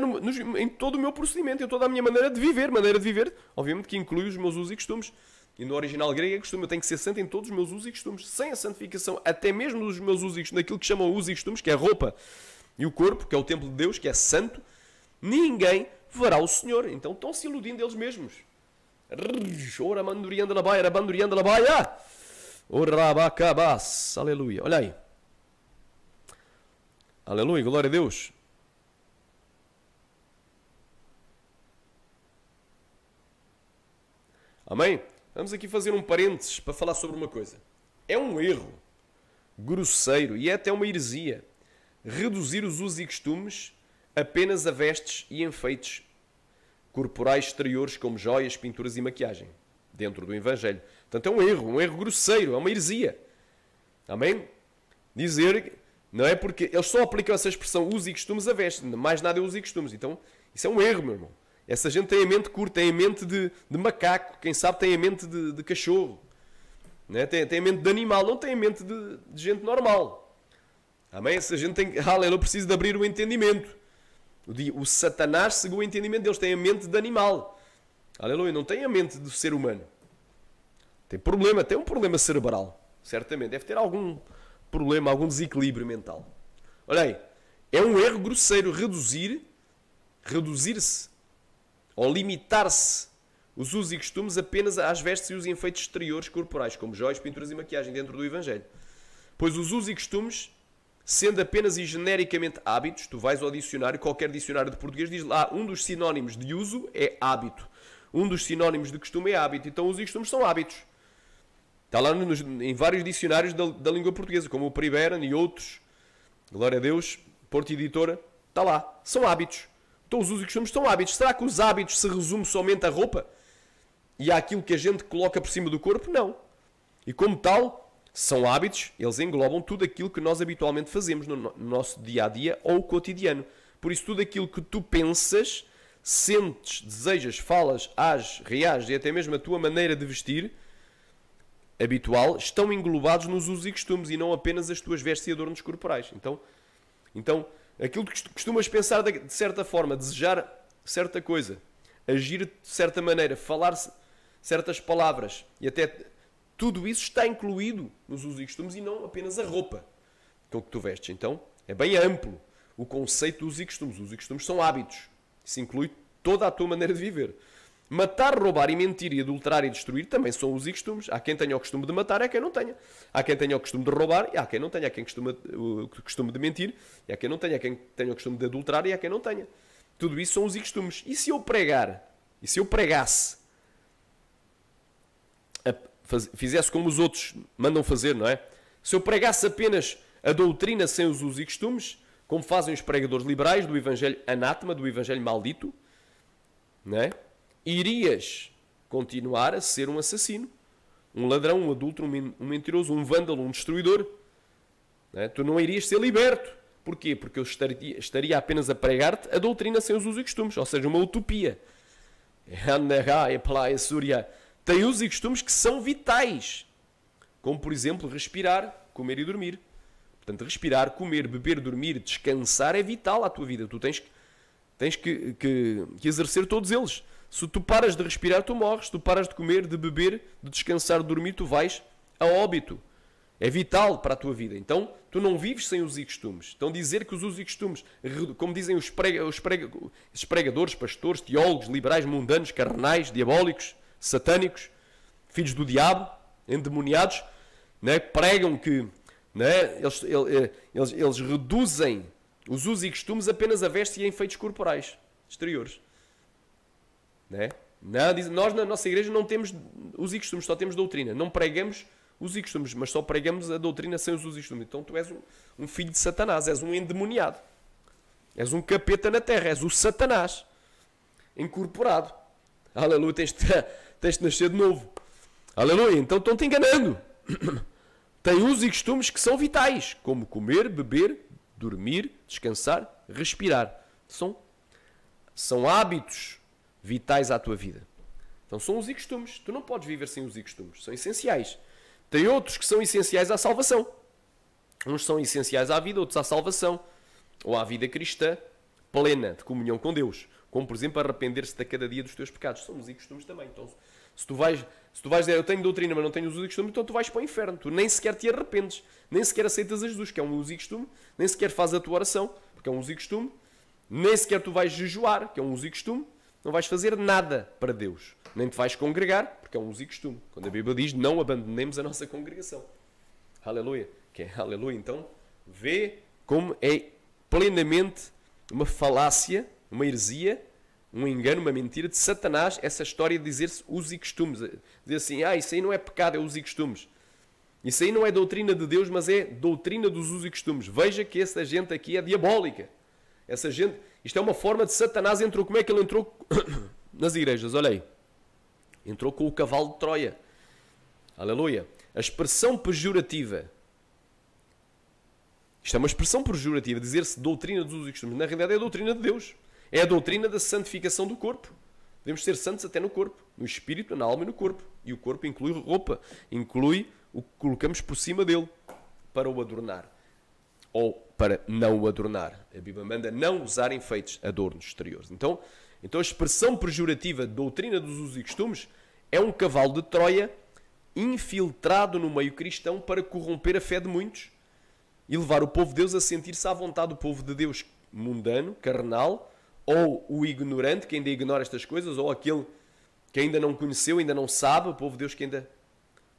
em todo o meu procedimento, em toda a minha maneira de viver. Maneira de viver, obviamente, que inclui os meus usos e costumes. E no original grego é costume. Eu tenho que ser santo em todos os meus usos e costumes. Sem a santificação, até mesmo dos meus usos e costumes, naquilo que chamam usos e costumes, que é a roupa e o corpo, que é o templo de Deus, que é santo, ninguém verá o Senhor. Então estão se iludindo eles mesmos. Ora mandurianda na baia, rabandurianda na baia. Ora bacabas. Aleluia. Olha aí. Aleluia, glória a Deus. Amém? Vamos aqui fazer um parênteses para falar sobre uma coisa. É um erro grosseiro e é até uma heresia reduzir os usos e costumes apenas a vestes e enfeites corporais exteriores como joias, pinturas e maquiagem dentro do Evangelho. Portanto, é um erro grosseiro, é uma heresia. Amém? Dizer, não é porque eles só aplicam essa expressão usos e costumes a vestes, mais nada é usos e costumes. Então, isso é um erro, meu irmão. Essa gente tem a mente curta, tem a mente de macaco, quem sabe tem a mente de cachorro, né? Tem a mente de animal, não tem a mente de gente normal. Amém? Essa gente tem, aleluia, precisa de abrir o entendimento. O Satanás seguiu o entendimento deles, tem a mente de animal. Aleluia, não tem a mente do ser humano. Tem um problema cerebral, certamente. Deve ter algum problema, algum desequilíbrio mental. Olha aí, é um erro grosseiro reduzir-se ou limitar-se os usos e costumes apenas às vestes e os enfeites exteriores corporais, como joias, pinturas e maquiagem dentro do Evangelho. Pois os usos e costumes, sendo apenas e genericamente hábitos, tu vais ao dicionário, qualquer dicionário de português diz lá, um dos sinónimos de uso é hábito. Um dos sinónimos de costume é hábito. Então os usos e costumes são hábitos. Está lá em vários dicionários da língua portuguesa, como o Priberan e outros. Glória a Deus, Porto Editora, está lá. São hábitos. Então os usos e costumes são hábitos. Será que os hábitos se resumem somente à roupa? E àquilo que a gente coloca por cima do corpo? Não. E como tal, são hábitos, eles englobam tudo aquilo que nós habitualmente fazemos no nosso dia-a-dia ou cotidiano. Por isso, tudo aquilo que tu pensas, sentes, desejas, falas, ages, reages e até mesmo a tua maneira de vestir habitual, estão englobados nos usos e costumes e não apenas as tuas vestes e adornos corporais. Então aquilo que costumas pensar de certa forma, desejar certa coisa, agir de certa maneira, falar certas palavras e até tudo isso está incluído nos usos e costumes e não apenas a roupa com que tu vestes. Então é bem amplo o conceito dos usos e costumes. Os usos e costumes são hábitos. Isso inclui toda a tua maneira de viver. Matar, roubar e mentir e adulterar e destruir também são usos e costumes. Há quem tenha o costume de matar e há quem não tenha. Há quem tenha o costume de roubar e há quem não tenha. Há quem o costume de mentir e há quem não tenha. Há quem tenha o costume de adulterar e há quem não tenha. Tudo isso são usos e costumes. E se eu pregasse, fizesse como os outros mandam fazer, não é? Se eu pregasse apenas a doutrina sem os usos e costumes, como fazem os pregadores liberais do Evangelho anátema, do Evangelho maldito, não é? Irias continuar a ser um assassino, um ladrão, um adúltero, um mentiroso, um vândalo, um destruidor. Não é? Tu não irias ser liberto. Porquê? Porque eu estaria apenas a pregar-te a doutrina sem os usos e costumes, ou seja, uma utopia. Tem usos e costumes que são vitais, como por exemplo respirar, comer e dormir. Portanto, respirar, comer, beber, dormir, descansar é vital à tua vida. Tu tens que exercer todos eles. Se tu paras de respirar, tu morres. Se tu paras de comer, de beber, de descansar, de dormir, tu vais a óbito. É vital para a tua vida. Então, tu não vives sem usos e costumes. Então, dizer que os usos e costumes, como dizem os pregadores, pastores, teólogos, liberais, mundanos, carnais, diabólicos, satânicos, filhos do diabo, endemoniados, né, pregam que, né, eles reduzem os usos e costumes apenas a vestes e enfeites corporais exteriores. Né? Nós na nossa igreja não temos usos e costumes, só temos doutrina. Não pregamos usos e costumes, mas só pregamos a doutrina sem os usos e costumes. Então tu és um filho de Satanás, és um endemoniado. És um capeta na terra, és o Satanás incorporado. Aleluia, tens de nascer de novo. Aleluia, então estão-te enganando. Tem usos e costumes que são vitais, como comer, beber, dormir, descansar, respirar. São hábitos vitais à tua vida. Então são usos e costumes. Tu não podes viver sem usos e costumes. São essenciais. Tem outros que são essenciais à salvação. Uns são essenciais à vida, outros à salvação, ou à vida cristã plena, de comunhão com Deus. Como, por exemplo, arrepender-se de cada dia dos teus pecados. São usos e costumes também. Então, se tu vais dizer, eu tenho doutrina, mas não tenho usos e costumes, então tu vais para o inferno. Tu nem sequer te arrependes, nem sequer aceitas a Jesus, que é um uso e costume, nem sequer fazes a tua oração, porque é um uso e costume, nem sequer tu vais jejuar, que é um uso e costume, não vais fazer nada para Deus. Nem te vais congregar, porque é um uso e costume. Quando a Bíblia diz, não abandonemos a nossa congregação. Aleluia. Que é aleluia. Então, vê como é plenamente uma falácia, uma heresia, um engano, uma mentira de Satanás, essa história de dizer-se usos e costumes. Dizer assim, isso aí não é pecado, é usos e costumes. Isso aí não é doutrina de Deus, mas é doutrina dos usos e costumes. Veja que essa gente aqui é diabólica. Essa gente, isto é uma forma de Satanás entrou. Como é que ele entrou nas igrejas? Olha aí. Entrou com o cavalo de Troia. Aleluia. A expressão pejorativa. Isto é uma expressão pejorativa, dizer-se doutrina dos usos e costumes. Na realidade é a doutrina de Deus. É a doutrina da santificação do corpo. Devemos ser santos até no corpo. No espírito, na alma e no corpo. E o corpo inclui roupa. Inclui o que colocamos por cima dele para o adornar. Ou para não o adornar. A Bíblia manda não usar enfeites, adornos exteriores. Então a expressão pejorativa doutrina dos usos e costumes é um cavalo de Troia infiltrado no meio cristão para corromper a fé de muitos e levar o povo de Deus a sentir-se à vontade do povo de Deus mundano, carnal, ou o ignorante, que ainda ignora estas coisas, ou aquele que ainda não conheceu, ainda não sabe, o povo de Deus que ainda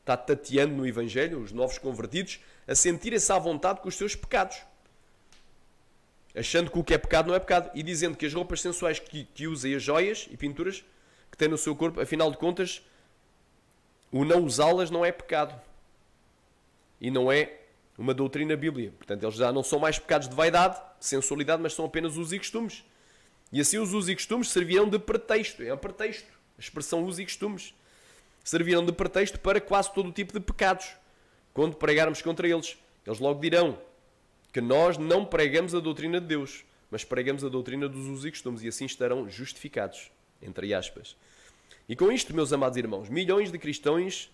está tateando no Evangelho, os novos convertidos, a sentirem-se à vontade com os seus pecados. Achando que o que é pecado não é pecado. E dizendo que as roupas sensuais que usa e as joias e pinturas que tem no seu corpo, afinal de contas, o não usá-las não é pecado. E não é uma doutrina bíblica. Portanto, eles já não são mais pecados de vaidade, de sensualidade, mas são apenas usos e costumes. E assim os usos e costumes servirão de pretexto. É um pretexto. A expressão usos e costumes. Servirão de pretexto para quase todo o tipo de pecados. Quando pregarmos contra eles, eles logo dirão que nós não pregamos a doutrina de Deus, mas pregamos a doutrina dos usos e costumes, e assim estarão justificados, entre aspas. E com isto, meus amados irmãos, milhões de cristãos,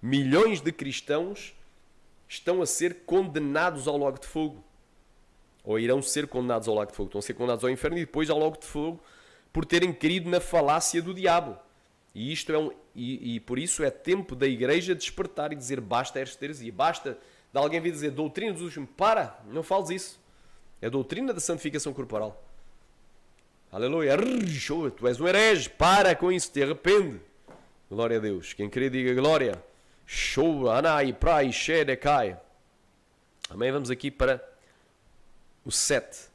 milhões de cristãos estão a ser condenados ao lago de fogo, ou irão ser condenados ao lago de fogo, estão a ser condenados ao inferno e depois ao lago de fogo, por terem crido na falácia do diabo. E isto e por isso é tempo da igreja despertar e dizer basta esta heresia. Basta de alguém vir dizer doutrina dos últimos. Para, não fales isso. É a doutrina da santificação corporal. Aleluia. Tu és um herege. Para com isso, te arrepende. Glória a Deus. Quem crê diga glória. Show, anai, prai, cai. Amém. Vamos aqui para o 7.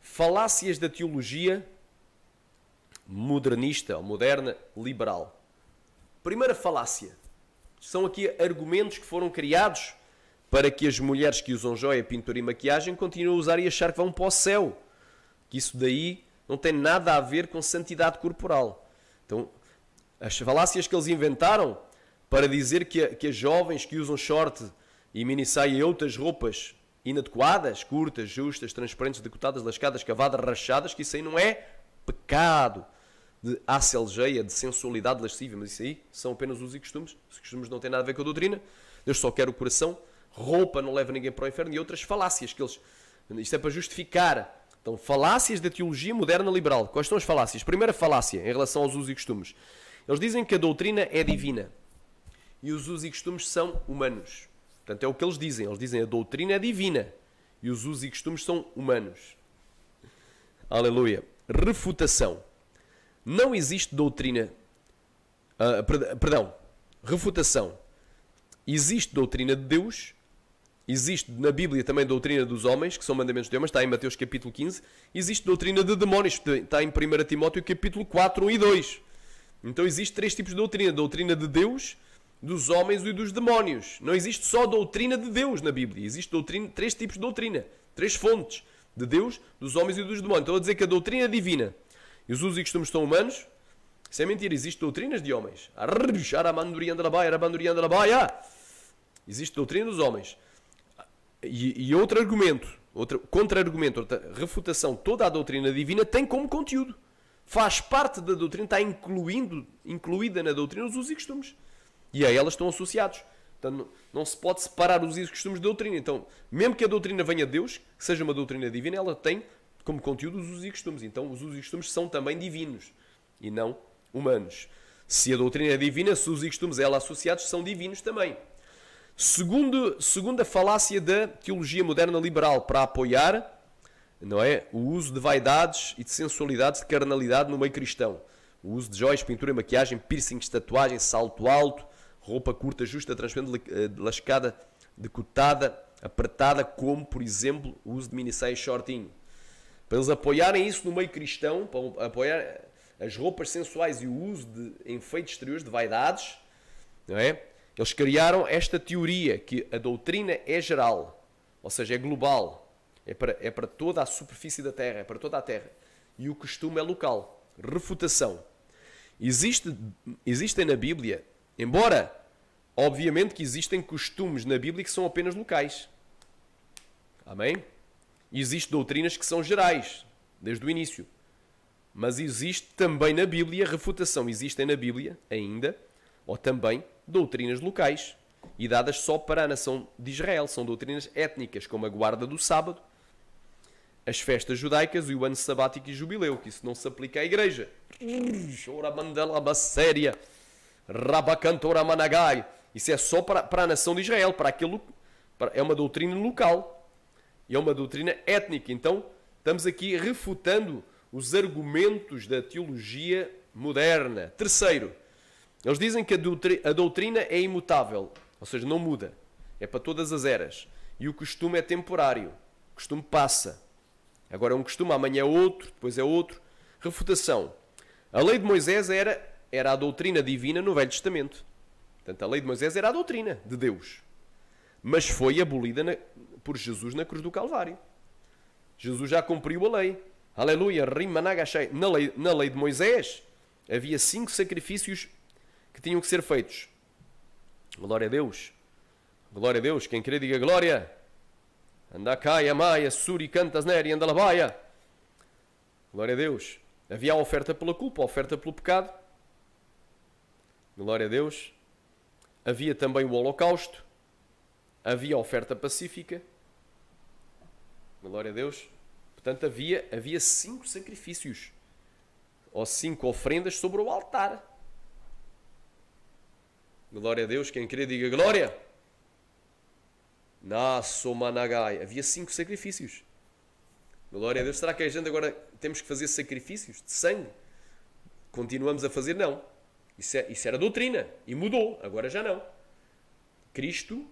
Falácias da teologia modernista ou moderna liberal. Primeira falácia. São aqui argumentos que foram criados para que as mulheres que usam joia, pintura e maquiagem continuem a usar e achar que vão para o céu. Que isso daí não tem nada a ver com santidade corporal. Então, as falácias que eles inventaram para dizer que as jovens que usam short e mini saia e outras roupas inadequadas, curtas, justas, transparentes, decotadas, lascadas, cavadas, rachadas, que isso aí não é pecado de acelgeia, de sensualidade lasciva, mas isso aí são apenas usos e costumes. Os costumes não têm nada a ver com a doutrina. Deus só quer o coração. Roupa não leva ninguém para o inferno. E outras falácias que eles... Isto é para justificar. Então, falácias da teologia moderna liberal. Quais são as falácias? Primeira falácia, em relação aos usos e costumes. Eles dizem que a doutrina é divina. E os usos e costumes são humanos. Portanto, é o que eles dizem. Eles dizem que a doutrina é divina. E os usos e costumes são humanos. Aleluia. Refutação. Não existe doutrina... refutação. Existe doutrina de Deus, existe na Bíblia também doutrina dos homens, que são mandamentos de Deus, está em Mateus capítulo 15, existe doutrina de demónios, está em 1 Timóteo capítulo 4, 1 e 2. Então existe 3 tipos de doutrina. Doutrina de Deus, dos homens e dos demónios. Não existe só doutrina de Deus na Bíblia. Existe 3 tipos de doutrina. 3 fontes. De Deus, dos homens e dos demónios. Estou a dizer que a doutrina é divina. E os usos e costumes são humanos. Isso é mentira. Existem doutrinas de homens. Existe doutrina dos homens. E outro argumento, outro contra-argumento, outra refutação, toda a doutrina divina tem como conteúdo. Faz parte da doutrina, está incluída na doutrina os usos e costumes. E a elas estão associados. Portanto, não se pode separar os usos e costumes da doutrina. Então, mesmo que a doutrina venha de Deus, que seja uma doutrina divina, ela tem como conteúdo os usos e costumes. Então, os usos e costumes são também divinos e não humanos. Se a doutrina é divina, se os usos e costumes a ela associados são divinos também. Segunda falácia da teologia moderna liberal, para apoiar, não é, o uso de vaidades e de sensualidades, de carnalidade no meio cristão. O uso de joias, pintura, maquiagem, piercings, tatuagem, salto alto, roupa curta, justa, transparente, lascada, decotada, apertada, como, por exemplo, o uso de minissaias shortinho. Para eles apoiarem isso no meio cristão, para apoiar as roupas sensuais e o uso de enfeites exteriores, de vaidades, não é? Eles criaram esta teoria que a doutrina é geral, ou seja, é global, é para toda a superfície da Terra, é para toda a Terra. E o costume é local. Refutação. Existem na Bíblia, embora, obviamente que existem costumes na Bíblia que são apenas locais. Amém? Existem doutrinas que são gerais, desde o início. Mas existe também na Bíblia refutação. Existem na Bíblia ainda, ou também, doutrinas locais e dadas só para a nação de Israel. São doutrinas étnicas, como a guarda do sábado, as festas judaicas e o ano sabático e jubileu, que isso não se aplica à igreja. Isso é só para a nação de Israel, é uma doutrina local e é uma doutrina étnica. Então, estamos aqui refutando os argumentos da teologia moderna. Terceiro, eles dizem que a doutrina é imutável, ou seja, não muda. É para todas as eras. E o costume é temporário. O costume passa. Agora é um costume, amanhã é outro, depois é outro. Refutação. A lei de Moisés era a doutrina divina no Velho Testamento. Portanto, a lei de Moisés era a doutrina de Deus. Mas foi abolida por Jesus na cruz do Calvário. Jesus já cumpriu a lei. Aleluia. Na lei de Moisés havia 5 sacrifícios que tinham que ser feitos. Glória a Deus. Glória a Deus. Quem querer diga glória. Andacaia, maia, suri, cantas, neri, andalabaia. Glória a Deus. Havia a oferta pela culpa, a oferta pelo pecado. Glória a Deus. Havia também o holocausto. Havia a oferta pacífica. Glória a Deus. Portanto, havia 5 sacrifícios. Ou 5 ofrendas sobre o altar. Glória a Deus. Quem querer diga glória. Nasso Managai. Havia 5 sacrifícios. Glória a Deus. Será que a gente agora temos que fazer sacrifícios de sangue? Continuamos a fazer? Não. Isso era doutrina. E mudou. Agora já não. Cristo,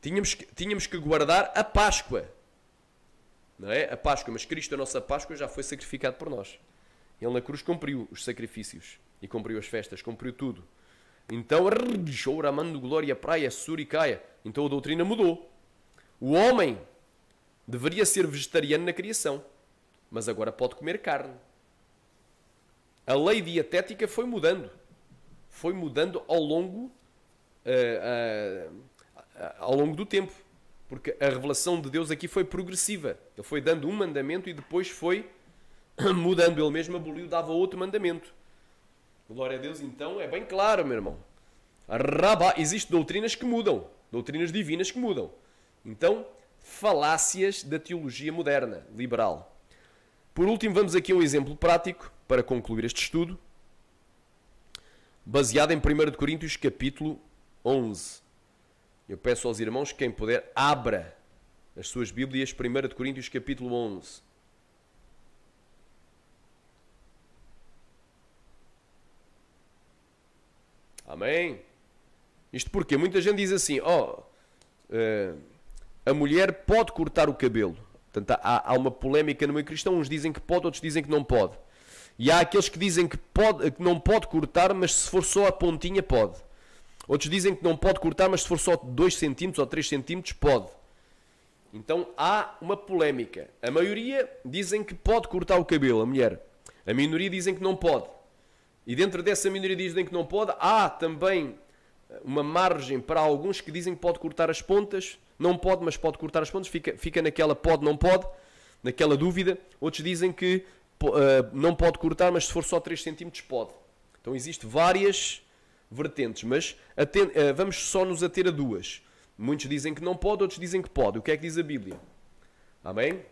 tínhamos que guardar a Páscoa. Não é? A Páscoa. Mas Cristo, a nossa Páscoa, já foi sacrificado por nós. Ele na cruz cumpriu os sacrifícios. E cumpriu as festas. Cumpriu tudo. Então, chouramando glória, praia, suricaia. Então a doutrina mudou. O homem deveria ser vegetariano na criação, mas agora pode comer carne. A lei dietética foi mudando. Foi mudando ao longo do tempo. Porque a revelação de Deus aqui foi progressiva. Ele foi dando um mandamento e depois foi mudando. Ele mesmo aboliu, dava outro mandamento. Glória a Deus, então, é bem claro, meu irmão. Existem doutrinas que mudam. Doutrinas divinas que mudam. Então, falácias da teologia moderna, liberal. Por último, vamos aqui a um exemplo prático para concluir este estudo, baseado em 1 Coríntios capítulo 11. Eu peço aos irmãos, quem puder, abra as suas Bíblias, 1 Coríntios capítulo 11. Amém? Isto porque muita gente diz assim, a mulher pode cortar o cabelo. Portanto, há uma polémica no meio cristão, uns dizem que pode, outros dizem que não pode. E há aqueles que dizem que não pode cortar, mas se for só a pontinha, pode. Outros dizem que não pode cortar, mas se for só 2 centímetros ou 3 centímetros, pode. Então há uma polémica. A maioria dizem que pode cortar o cabelo, a mulher. A minoria dizem que não pode. E dentro dessa minoria dizem que não pode, há também uma margem para alguns que dizem que pode cortar as pontas. Não pode, mas pode cortar as pontas. Fica naquela pode, não pode, naquela dúvida. Outros dizem que não pode cortar, mas se for só 3 centímetros, pode. Então existem várias vertentes, mas vamos só nos ater a duas. Muitos dizem que não pode, outros dizem que pode. O que é que diz a Bíblia? Amém?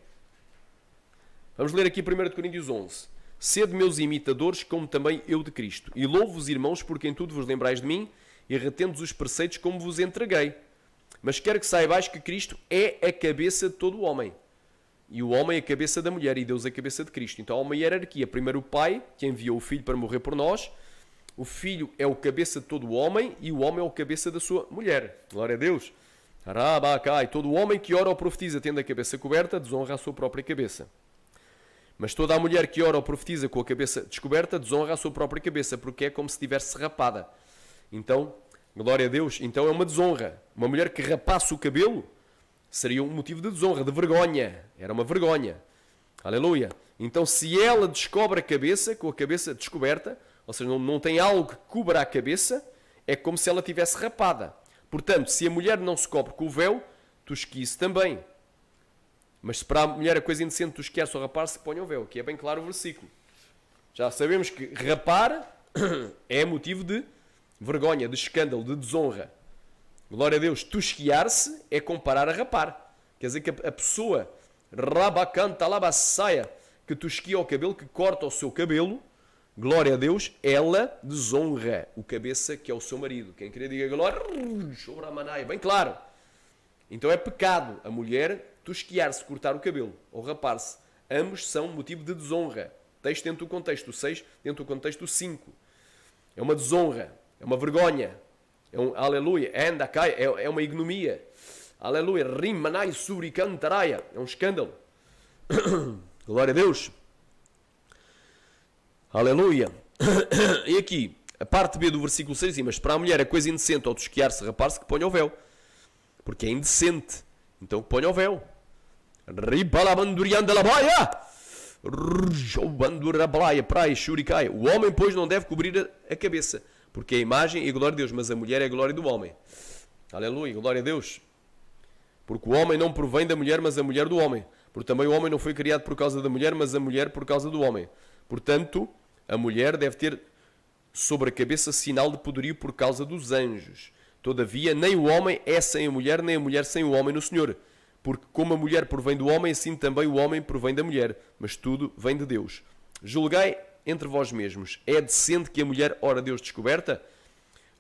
Vamos ler aqui 1 Coríntios 11. Sede meus imitadores, como também eu de Cristo. E louvo-vos, irmãos, porque em tudo vos lembrais de mim, e retendo os preceitos como vos entreguei. Mas quero que saibais que Cristo é a cabeça de todo o homem. E o homem é a cabeça da mulher, e Deus a cabeça de Cristo. Então há uma hierarquia. Primeiro o pai, que enviou o filho para morrer por nós. O filho é o cabeça de todo o homem, e o homem é o cabeça da sua mulher. Glória a Deus. Arabacai. Todo homem que ora ou profetiza tendo a cabeça coberta, desonra a sua própria cabeça. Mas toda a mulher que ora ou profetiza com a cabeça descoberta, desonra a sua própria cabeça, porque é como se estivesse rapada. Então, glória a Deus, então é uma desonra. Uma mulher que rapasse o cabelo seria um motivo de desonra, de vergonha. Era uma vergonha. Aleluia. Então, se ela descobre a cabeça, com a cabeça descoberta, ou seja, não tem algo que cubra a cabeça, é como se ela tivesse rapada. Portanto, se a mulher não se cobre com o véu, tosquice também. Mas se para a mulher a coisa indecente tosquiar-se ou rapar-se, ponha o véu, que é bem claro o versículo. Já sabemos que rapar é motivo de vergonha, de escândalo, de desonra. Glória a Deus. Tosquiar-se é comparar a rapar. Quer dizer que a pessoa rabacanta labassaia, que tosquia o cabelo, que corta o seu cabelo, glória a Deus, ela desonra o cabeça que é o seu marido. Quem queria diga glória, sobre a manaia, bem claro. Então é pecado a mulher tosquiar-se, cortar o cabelo ou rapar-se. Ambos são motivo de desonra. Texto dentro do contexto 6, dentro do contexto 5. É uma desonra, é uma vergonha. É um aleluia, é uma ignomia. Aleluia, rimanai suricantaraia. É um escândalo. Glória a Deus. Aleluia. E aqui, a parte B do versículo 6 diz, mas para a mulher a coisa indecente ao tosquiar-se, rapar-se, que ponha o véu. Porque é indecente. Então que ponha o véu. O homem, pois, não deve cobrir a cabeça, porque é a imagem e a glória de Deus, mas a mulher é a glória do homem. Aleluia, glória a Deus. Porque o homem não provém da mulher, mas a mulher do homem. Porque também o homem não foi criado por causa da mulher, mas a mulher por causa do homem. Portanto, a mulher deve ter sobre a cabeça sinal de poderio por causa dos anjos. Todavia, nem o homem é sem a mulher, nem a mulher sem o homem no Senhor. Porque como a mulher provém do homem, assim também o homem provém da mulher. Mas tudo vem de Deus. Julgai entre vós mesmos. É decente que a mulher ora Deus descoberta?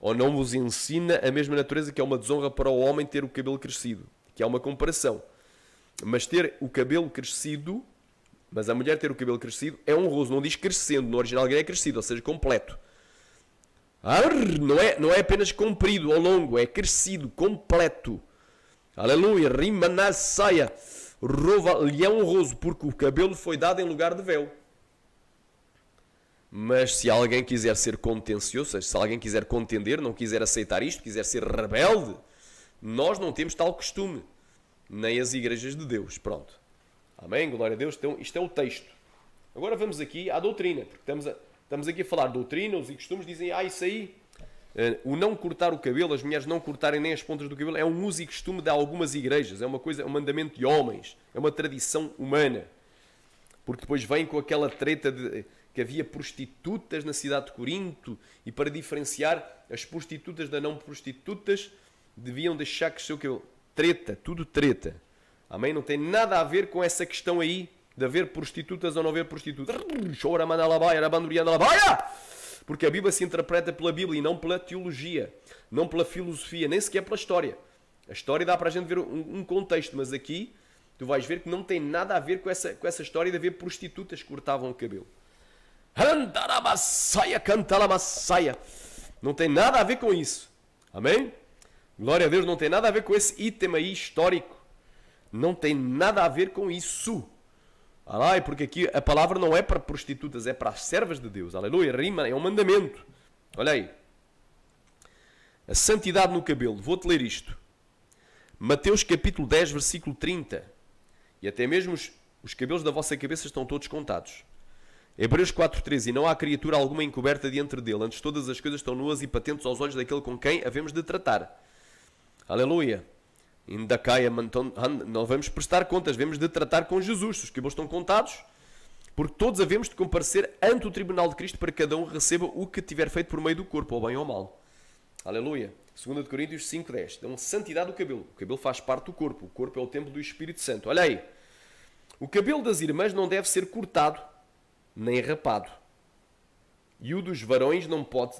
Ou não vos ensina a mesma natureza que é uma desonra para o homem ter o cabelo crescido? Que há uma comparação. Mas ter o cabelo crescido, mas a mulher ter o cabelo crescido é honroso. Não diz crescendo. No original grego é crescido, ou seja, completo. Não é apenas comprido ou longo, é crescido, completo. Aleluia, rimanassaia, é honroso, porque o cabelo foi dado em lugar de véu. Mas se alguém quiser ser contencioso, se alguém quiser contender, não quiser aceitar isto, quiser ser rebelde, nós não temos tal costume, nem as igrejas de Deus. Pronto. Amém? Glória a Deus. Então, isto é o texto. Agora vamos aqui à doutrina, porque estamos aqui a falar de doutrina, os costumes dizem, isso aí, o não cortar o cabelo, as mulheres não cortarem nem as pontas do cabelo, é um uso e costume de algumas igrejas, é uma coisa, é um mandamento de homens, é uma tradição humana. Porque depois vem com aquela treta de que havia prostitutas na cidade de Corinto, e para diferenciar as prostitutas das não prostitutas, deviam deixar crescer o cabelo. Treta, tudo treta. Amém? Não tem nada a ver com essa questão aí de haver prostitutas ou não haver prostitutas. Porque a Bíblia se interpreta pela Bíblia e não pela teologia, não pela filosofia, nem sequer pela história. A história dá para a gente ver um contexto, mas aqui tu vais ver que não tem nada a ver com essa história de haver prostitutas que cortavam o cabelo. Não tem nada a ver com isso. Amém? Glória a Deus, não tem nada a ver com esse item aí histórico. Não tem nada a ver com isso. Porque aqui a palavra não é para prostitutas, é para as servas de Deus. Aleluia, rima, é um mandamento. Olha aí. A santidade no cabelo. Vou-te ler isto. Mateus capítulo 10, versículo 30. E até mesmo os cabelos da vossa cabeça estão todos contados. Hebreus 4.13. E não há criatura alguma encoberta diante dele. Antes todas as coisas estão nuas e patentes aos olhos daquele com quem havemos de tratar. Aleluia. Ainda caia, não vamos prestar contas, devemos de tratar com Jesus. Os cabelos estão contados, porque todos havemos de comparecer ante o tribunal de Cristo para que cada um receba o que tiver feito por meio do corpo, ou bem ou mal. Aleluia. 2 Coríntios 5:10. Então, santidade do cabelo. O cabelo faz parte do corpo. O corpo é o templo do Espírito Santo. Olha aí. O cabelo das irmãs não deve ser cortado, nem rapado. E o dos varões não pode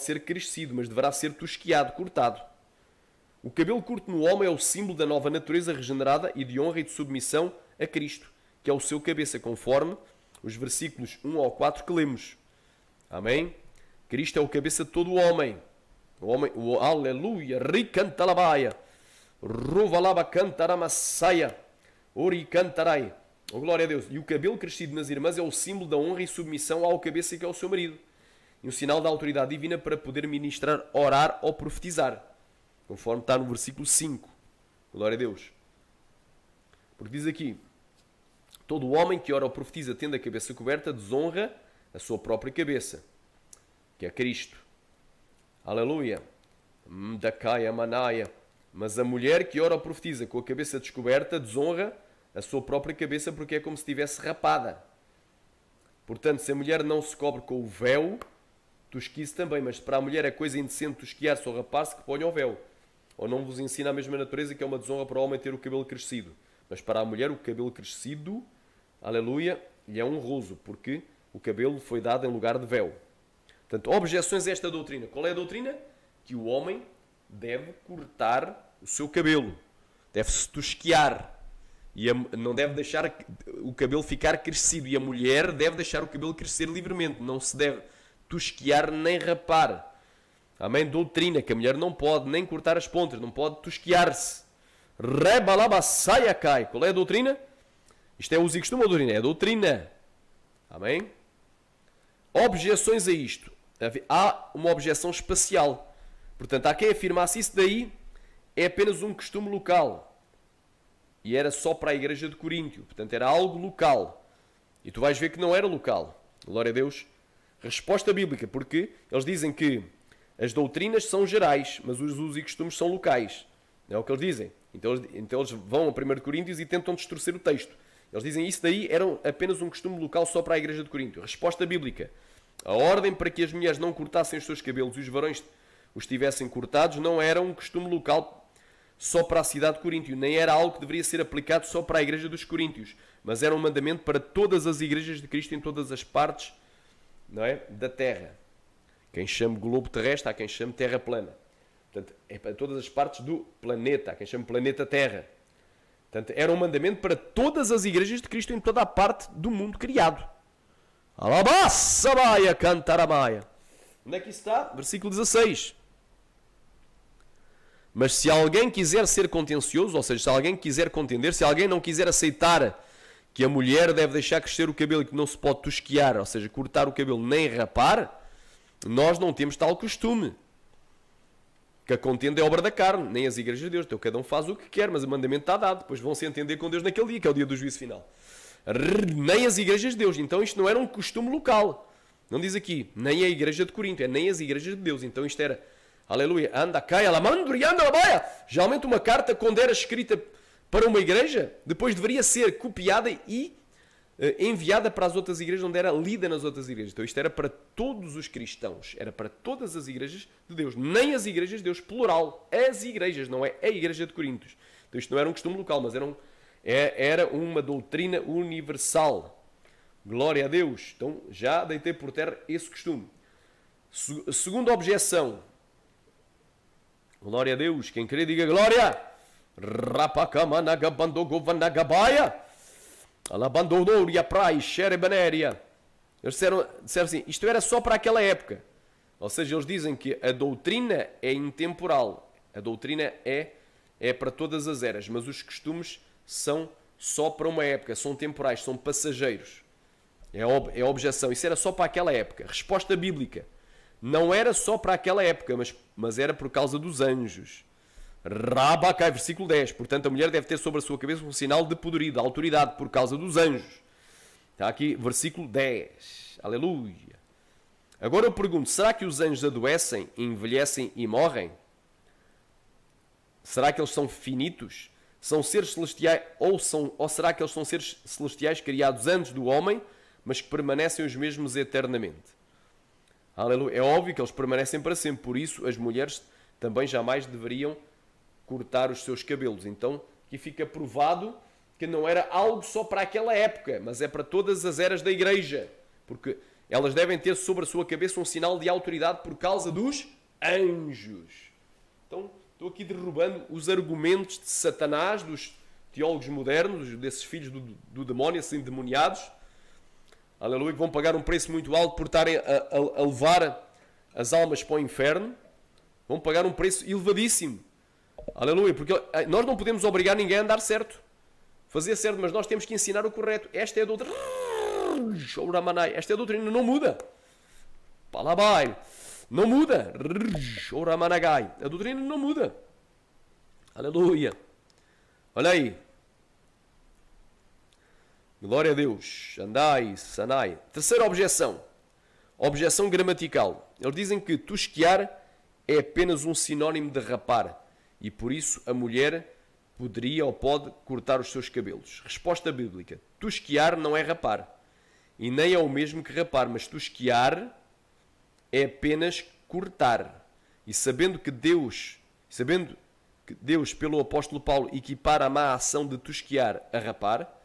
ser crescido, mas deverá ser tosquiado, cortado. O cabelo curto no homem é o símbolo da nova natureza regenerada e de honra e de submissão a Cristo, que é o seu cabeça, conforme os versículos 1 ao 4 que lemos. Amém? Cristo é o cabeça de todo o homem. Aleluia! Ricantalabaia! Ruvalaba cantaramasaia! Oricantarai! Oh, glória a Deus! E o cabelo crescido nas irmãs é o símbolo da honra e submissão ao cabeça que é o seu marido. E um sinal da autoridade divina para poder ministrar, orar ou profetizar. Conforme está no versículo 5. Glória a Deus. Porque diz aqui: todo homem que ora ou profetiza tendo a cabeça coberta desonra a sua própria cabeça, que é Cristo. Aleluia. Mdakaya manaia. Mas a mulher que ora ou profetiza com a cabeça descoberta desonra a sua própria cabeça, porque é como se estivesse rapada. Portanto, se a mulher não se cobre com o véu, tosquice também. Mas para a mulher é coisa indecente tosquiar-se ou rapar-se, que ponha o véu. Ou não vos ensina a mesma natureza, que é uma desonra para o homem ter o cabelo crescido. Mas para a mulher o cabelo crescido, aleluia, lhe é honroso, porque o cabelo foi dado em lugar de véu. Portanto, objeções a esta doutrina. Qual é a doutrina? Que o homem deve cortar o seu cabelo. Deve-se tosquiar. E não deve deixar o cabelo ficar crescido. E a mulher deve deixar o cabelo crescer livremente. Não se deve tosquiar nem rapar. Amém? Doutrina, que a mulher não pode nem cortar as pontas, não pode tosquiar-se. Rebalabassaia cai. Qual é a doutrina? Isto é uso e costume ou doutrina? É doutrina. Amém? Objeções a isto. Há uma objeção espacial. Portanto, há quem afirmasse isso daí é apenas um costume local. E era só para a igreja de Coríntio. Portanto, era algo local. E tu vais ver que não era local. Glória a Deus. Resposta bíblica. Porque eles dizem que as doutrinas são gerais, mas os usos e costumes são locais. É o que eles dizem. Então eles vão a 1 Coríntios e tentam distorcer o texto. Eles dizem isso daí era apenas um costume local só para a igreja de Coríntio. Resposta bíblica. A ordem para que as mulheres não cortassem os seus cabelos e os varões os tivessem cortados não era um costume local só para a cidade de Coríntio, nem era algo que deveria ser aplicado só para a igreja dos Coríntios, mas era um mandamento para todas as igrejas de Cristo em todas as partes, não é, da terra. Quem chama globo terrestre, há quem chame terra plana. Portanto, é para todas as partes do planeta, há quem chame planeta Terra. Portanto, era um mandamento para todas as igrejas de Cristo em toda a parte do mundo criado. Alabassabaia cantaramaia. Onde é que isso está? Versículo 16. Mas se alguém quiser ser contencioso, ou seja, se alguém quiser contender, se alguém não quiser aceitar que a mulher deve deixar crescer o cabelo e que não se pode tosquiar, ou seja, cortar o cabelo nem rapar, nós não temos tal costume. Que a contenda é obra da carne, nem as igrejas de Deus. Então cada um faz o que quer, mas o mandamento está dado. Depois vão se entender com Deus naquele dia, que é o dia do juízo final. Nem as igrejas de Deus. Então isto não era um costume local. Não diz aqui, nem a igreja de Corinto, é nem as igrejas de Deus. Então isto era, aleluia, anda, cai, alamandro e anda, labaia. Geralmente uma carta, quando era escrita para uma igreja, depois deveria ser copiada e enviada para as outras igrejas, onde era lida nas outras igrejas. Então isto era para todos os cristãos, era para todas as igrejas de Deus, nem as igrejas de Deus, plural, as igrejas, não é a igreja de Corintos. Então isto não era um costume local, mas era uma doutrina universal. Glória a Deus. Então já deitei por terra esse costume. Segunda objeção. Glória a Deus. Quem crê diga glória. Rapacamanagabandogovandagabaia. Alabandouria prai, xerebanéria. Eles disseram assim, isto era só para aquela época. Ou seja, eles dizem que a doutrina é intemporal. A doutrina é para todas as eras, mas os costumes são só para uma época, são temporais, são passageiros. É a objeção. Isso era só para aquela época. Resposta bíblica. Não era só para aquela época, mas era por causa dos anjos. Rabacai, versículo 10. Portanto, a mulher deve ter sobre a sua cabeça um sinal de poderio, de autoridade, por causa dos anjos. Está aqui, versículo 10. Aleluia. Agora eu pergunto, será que os anjos adoecem, envelhecem e morrem? Será que eles são finitos? São seres celestiais, ou será que eles são seres celestiais criados antes do homem, mas que permanecem os mesmos eternamente? Aleluia. É óbvio que eles permanecem para sempre. Por isso, as mulheres também jamais deveriam cortar os seus cabelos. Então, aqui fica provado que não era algo só para aquela época, mas é para todas as eras da igreja. Porque elas devem ter sobre a sua cabeça um sinal de autoridade por causa dos anjos. Então, estou aqui derrubando os argumentos de Satanás, dos teólogos modernos, desses filhos do demónio, assim, endemoniados. Aleluia, que vão pagar um preço muito alto por estarem a levar as almas para o inferno. Vão pagar um preço elevadíssimo. Aleluia, porque nós não podemos obrigar ninguém a andar certo. Fazer certo, mas nós temos que ensinar o correto. Esta é a doutrina. Esta é a doutrina, não muda. Palabai. Não muda. A doutrina não muda. Aleluia. Olha aí. Glória a Deus. Andai, sanai. Terceira objeção. Objeção gramatical. Eles dizem que tosquiar é apenas um sinónimo de rapar. E por isso a mulher poderia ou pode cortar os seus cabelos. Resposta bíblica. Tosquiar não é rapar. E nem é o mesmo que rapar, mas tosquiar é apenas cortar. E sabendo que Deus, pelo apóstolo Paulo, equipara a má ação de tosquiar a rapar,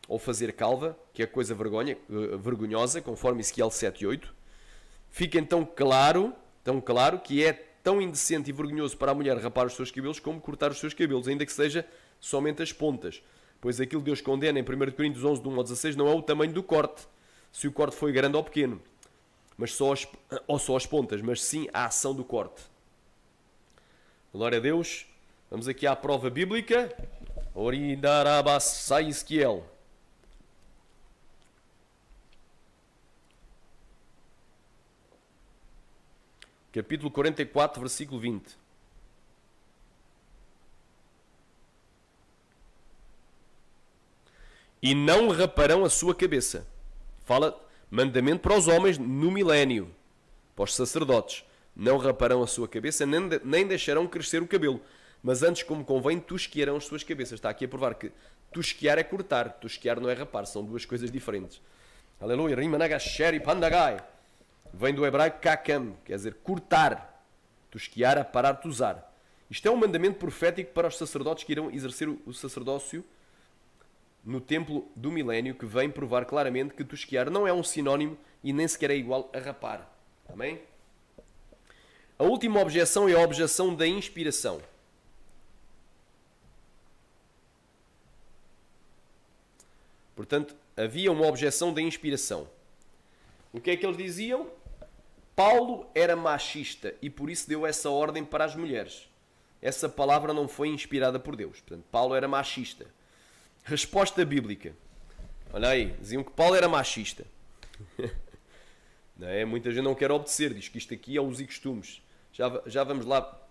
ou fazer calva, que é coisa vergonhosa, conforme Ezequiel 7:8, fica então claro que é tão indecente e vergonhoso para a mulher rapar os seus cabelos como cortar os seus cabelos, ainda que seja somente as pontas. Pois aquilo que Deus condena em 1 Coríntios 11, de 1 ao 16, não é o tamanho do corte, se o corte foi grande ou pequeno, mas só as pontas, mas sim a ação do corte. Glória a Deus. Vamos aqui à prova bíblica. Oridarabassa Ezequiel. Capítulo 44, versículo 20. E não raparão a sua cabeça. Fala mandamento para os homens no milénio, para os sacerdotes. Não raparão a sua cabeça, nem deixarão crescer o cabelo. Mas antes, como convém, tosquiarão as suas cabeças. Está aqui a provar que tosquiar é cortar, tosquiar não é rapar. São duas coisas diferentes. Aleluia. Rimanagasheri pandagai. Vem do hebraico kakam, quer dizer cortar, tosquiar, aparar, tosar. Isto é um mandamento profético para os sacerdotes que irão exercer o sacerdócio no templo do milénio, que vem provar claramente que tosquiar não é um sinónimo e nem sequer é igual a rapar. Amém? A última objeção é a objeção da inspiração. Portanto, havia uma objeção da inspiração. O que é que eles diziam? Paulo era machista e por isso deu essa ordem para as mulheres. Essa palavra não foi inspirada por Deus. Portanto, Paulo era machista. Resposta bíblica. Olha aí, diziam que Paulo era machista. Não é? Muita gente não quer obedecer, diz que isto aqui é usos e costumes. Já vamos lá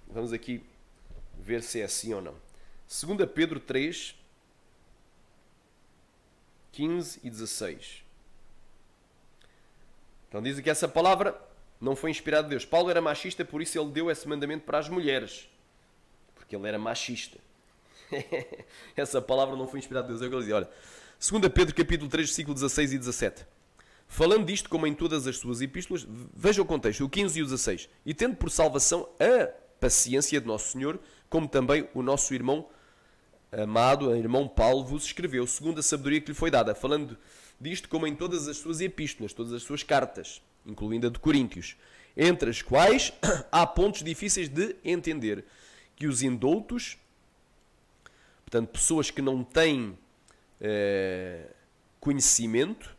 vamos aqui ver se é assim ou não. 2 Pedro 3, 15 e 16. Então dizem que essa palavra não foi inspirada de Deus. Paulo era machista, por isso ele deu esse mandamento para as mulheres. Porque ele era machista. Essa palavra não foi inspirada de Deus. É o que ele dizia. Olha, 2 Pedro capítulo 3, versículo 16 e 17. Falando disto, como em todas as suas epístolas, veja o contexto, o 15 e o 16. E tendo por salvação a paciência de nosso Senhor, como também o nosso irmão amado, o irmão Paulo, vos escreveu, segundo a sabedoria que lhe foi dada, falando disto como em todas as suas epístolas, todas as suas cartas, incluindo a de Coríntios, entre as quais há pontos difíceis de entender, que os indoutos, portanto, pessoas que não têm conhecimento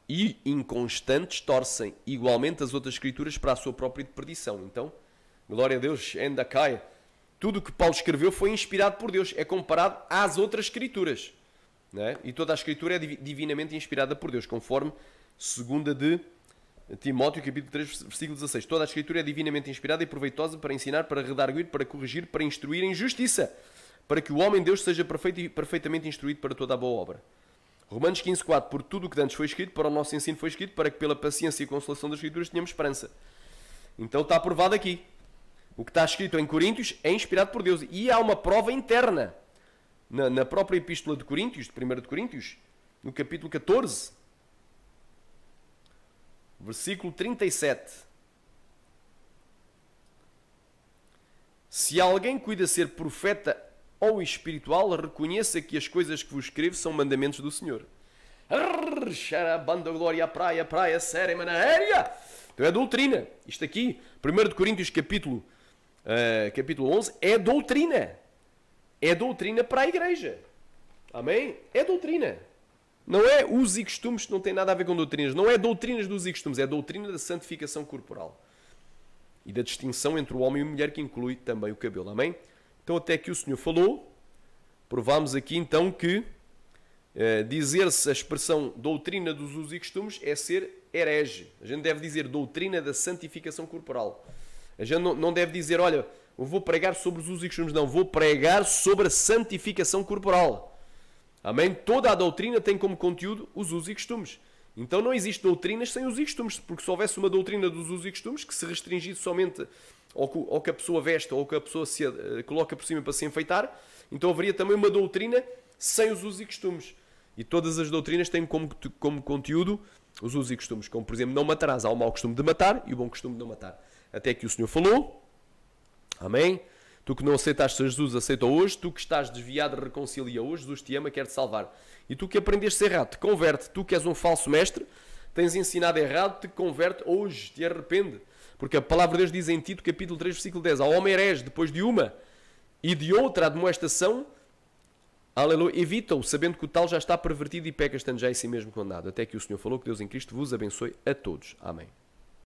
e inconstantes, torcem igualmente as outras escrituras para a sua própria perdição. Então, glória a Deus, ainda cai. Tudo o que Paulo escreveu foi inspirado por Deus, é comparado às outras escrituras. Não é? E toda a escritura é divinamente inspirada por Deus, conforme 2 de Timóteo, capítulo 3, versículo 16. Toda a escritura é divinamente inspirada e proveitosa para ensinar, para redarguir, para corrigir, para instruir em justiça, para que o homem de Deus seja perfeito e perfeitamente instruído para toda a boa obra. Romanos 15, 4. Por tudo o que antes foi escrito, para o nosso ensino foi escrito, para que pela paciência e consolação das escrituras tenhamos esperança. Então está aprovado aqui. O que está escrito em Coríntios é inspirado por Deus. E há uma prova interna. Na própria epístola de Coríntios, de 1 de Coríntios, no capítulo 14. Versículo 37. Se alguém cuida ser profeta ou espiritual, reconheça que as coisas que vos escrevo são mandamentos do Senhor. Banda glória, praia, séria, manaéria. Então é doutrina. Isto aqui, 1 de Coríntios capítulo 11, é doutrina. É doutrina para a igreja. Amém? É doutrina. Não é usos e costumes, que não tem nada a ver com doutrinas. Não é doutrinas dos usos e costumes, é doutrina da santificação corporal. E da distinção entre o homem e a mulher, que inclui também o cabelo. Amém? Então até que o Senhor falou, provamos aqui então que dizer-se a expressão doutrina dos usos e costumes é ser herege. A gente deve dizer doutrina da santificação corporal. A gente não deve dizer, olha, eu vou pregar sobre os usos e costumes. Não, vou pregar sobre a santificação corporal. Amém? Toda a doutrina tem como conteúdo os usos e costumes. Então não existe doutrinas sem usos e costumes, porque se houvesse uma doutrina dos usos e costumes que se restringisse somente ao que a pessoa veste ou que a pessoa se coloca por cima para se enfeitar, então haveria também uma doutrina sem os usos e costumes. E todas as doutrinas têm como conteúdo os usos e costumes, como por exemplo, não matarás. Há o mau costume de matar e o bom costume de não matar. Até que o Senhor falou. Amém? Tu que não aceitaste Jesus, aceita hoje. Tu que estás desviado, reconcilia hoje. Jesus te ama, quer te salvar. E tu que aprendeste errado, te converte. Tu que és um falso mestre, tens ensinado errado, te converte hoje, te arrepende. Porque a palavra de Deus diz em Tito, capítulo 3, versículo 10, ao homem herege, depois de uma e de outra admoestação, aleluia, evita-o, sabendo que o tal já está pervertido e peca, estando já em si mesmo condenado. Até que o Senhor falou, que Deus em Cristo vos abençoe a todos. Amém.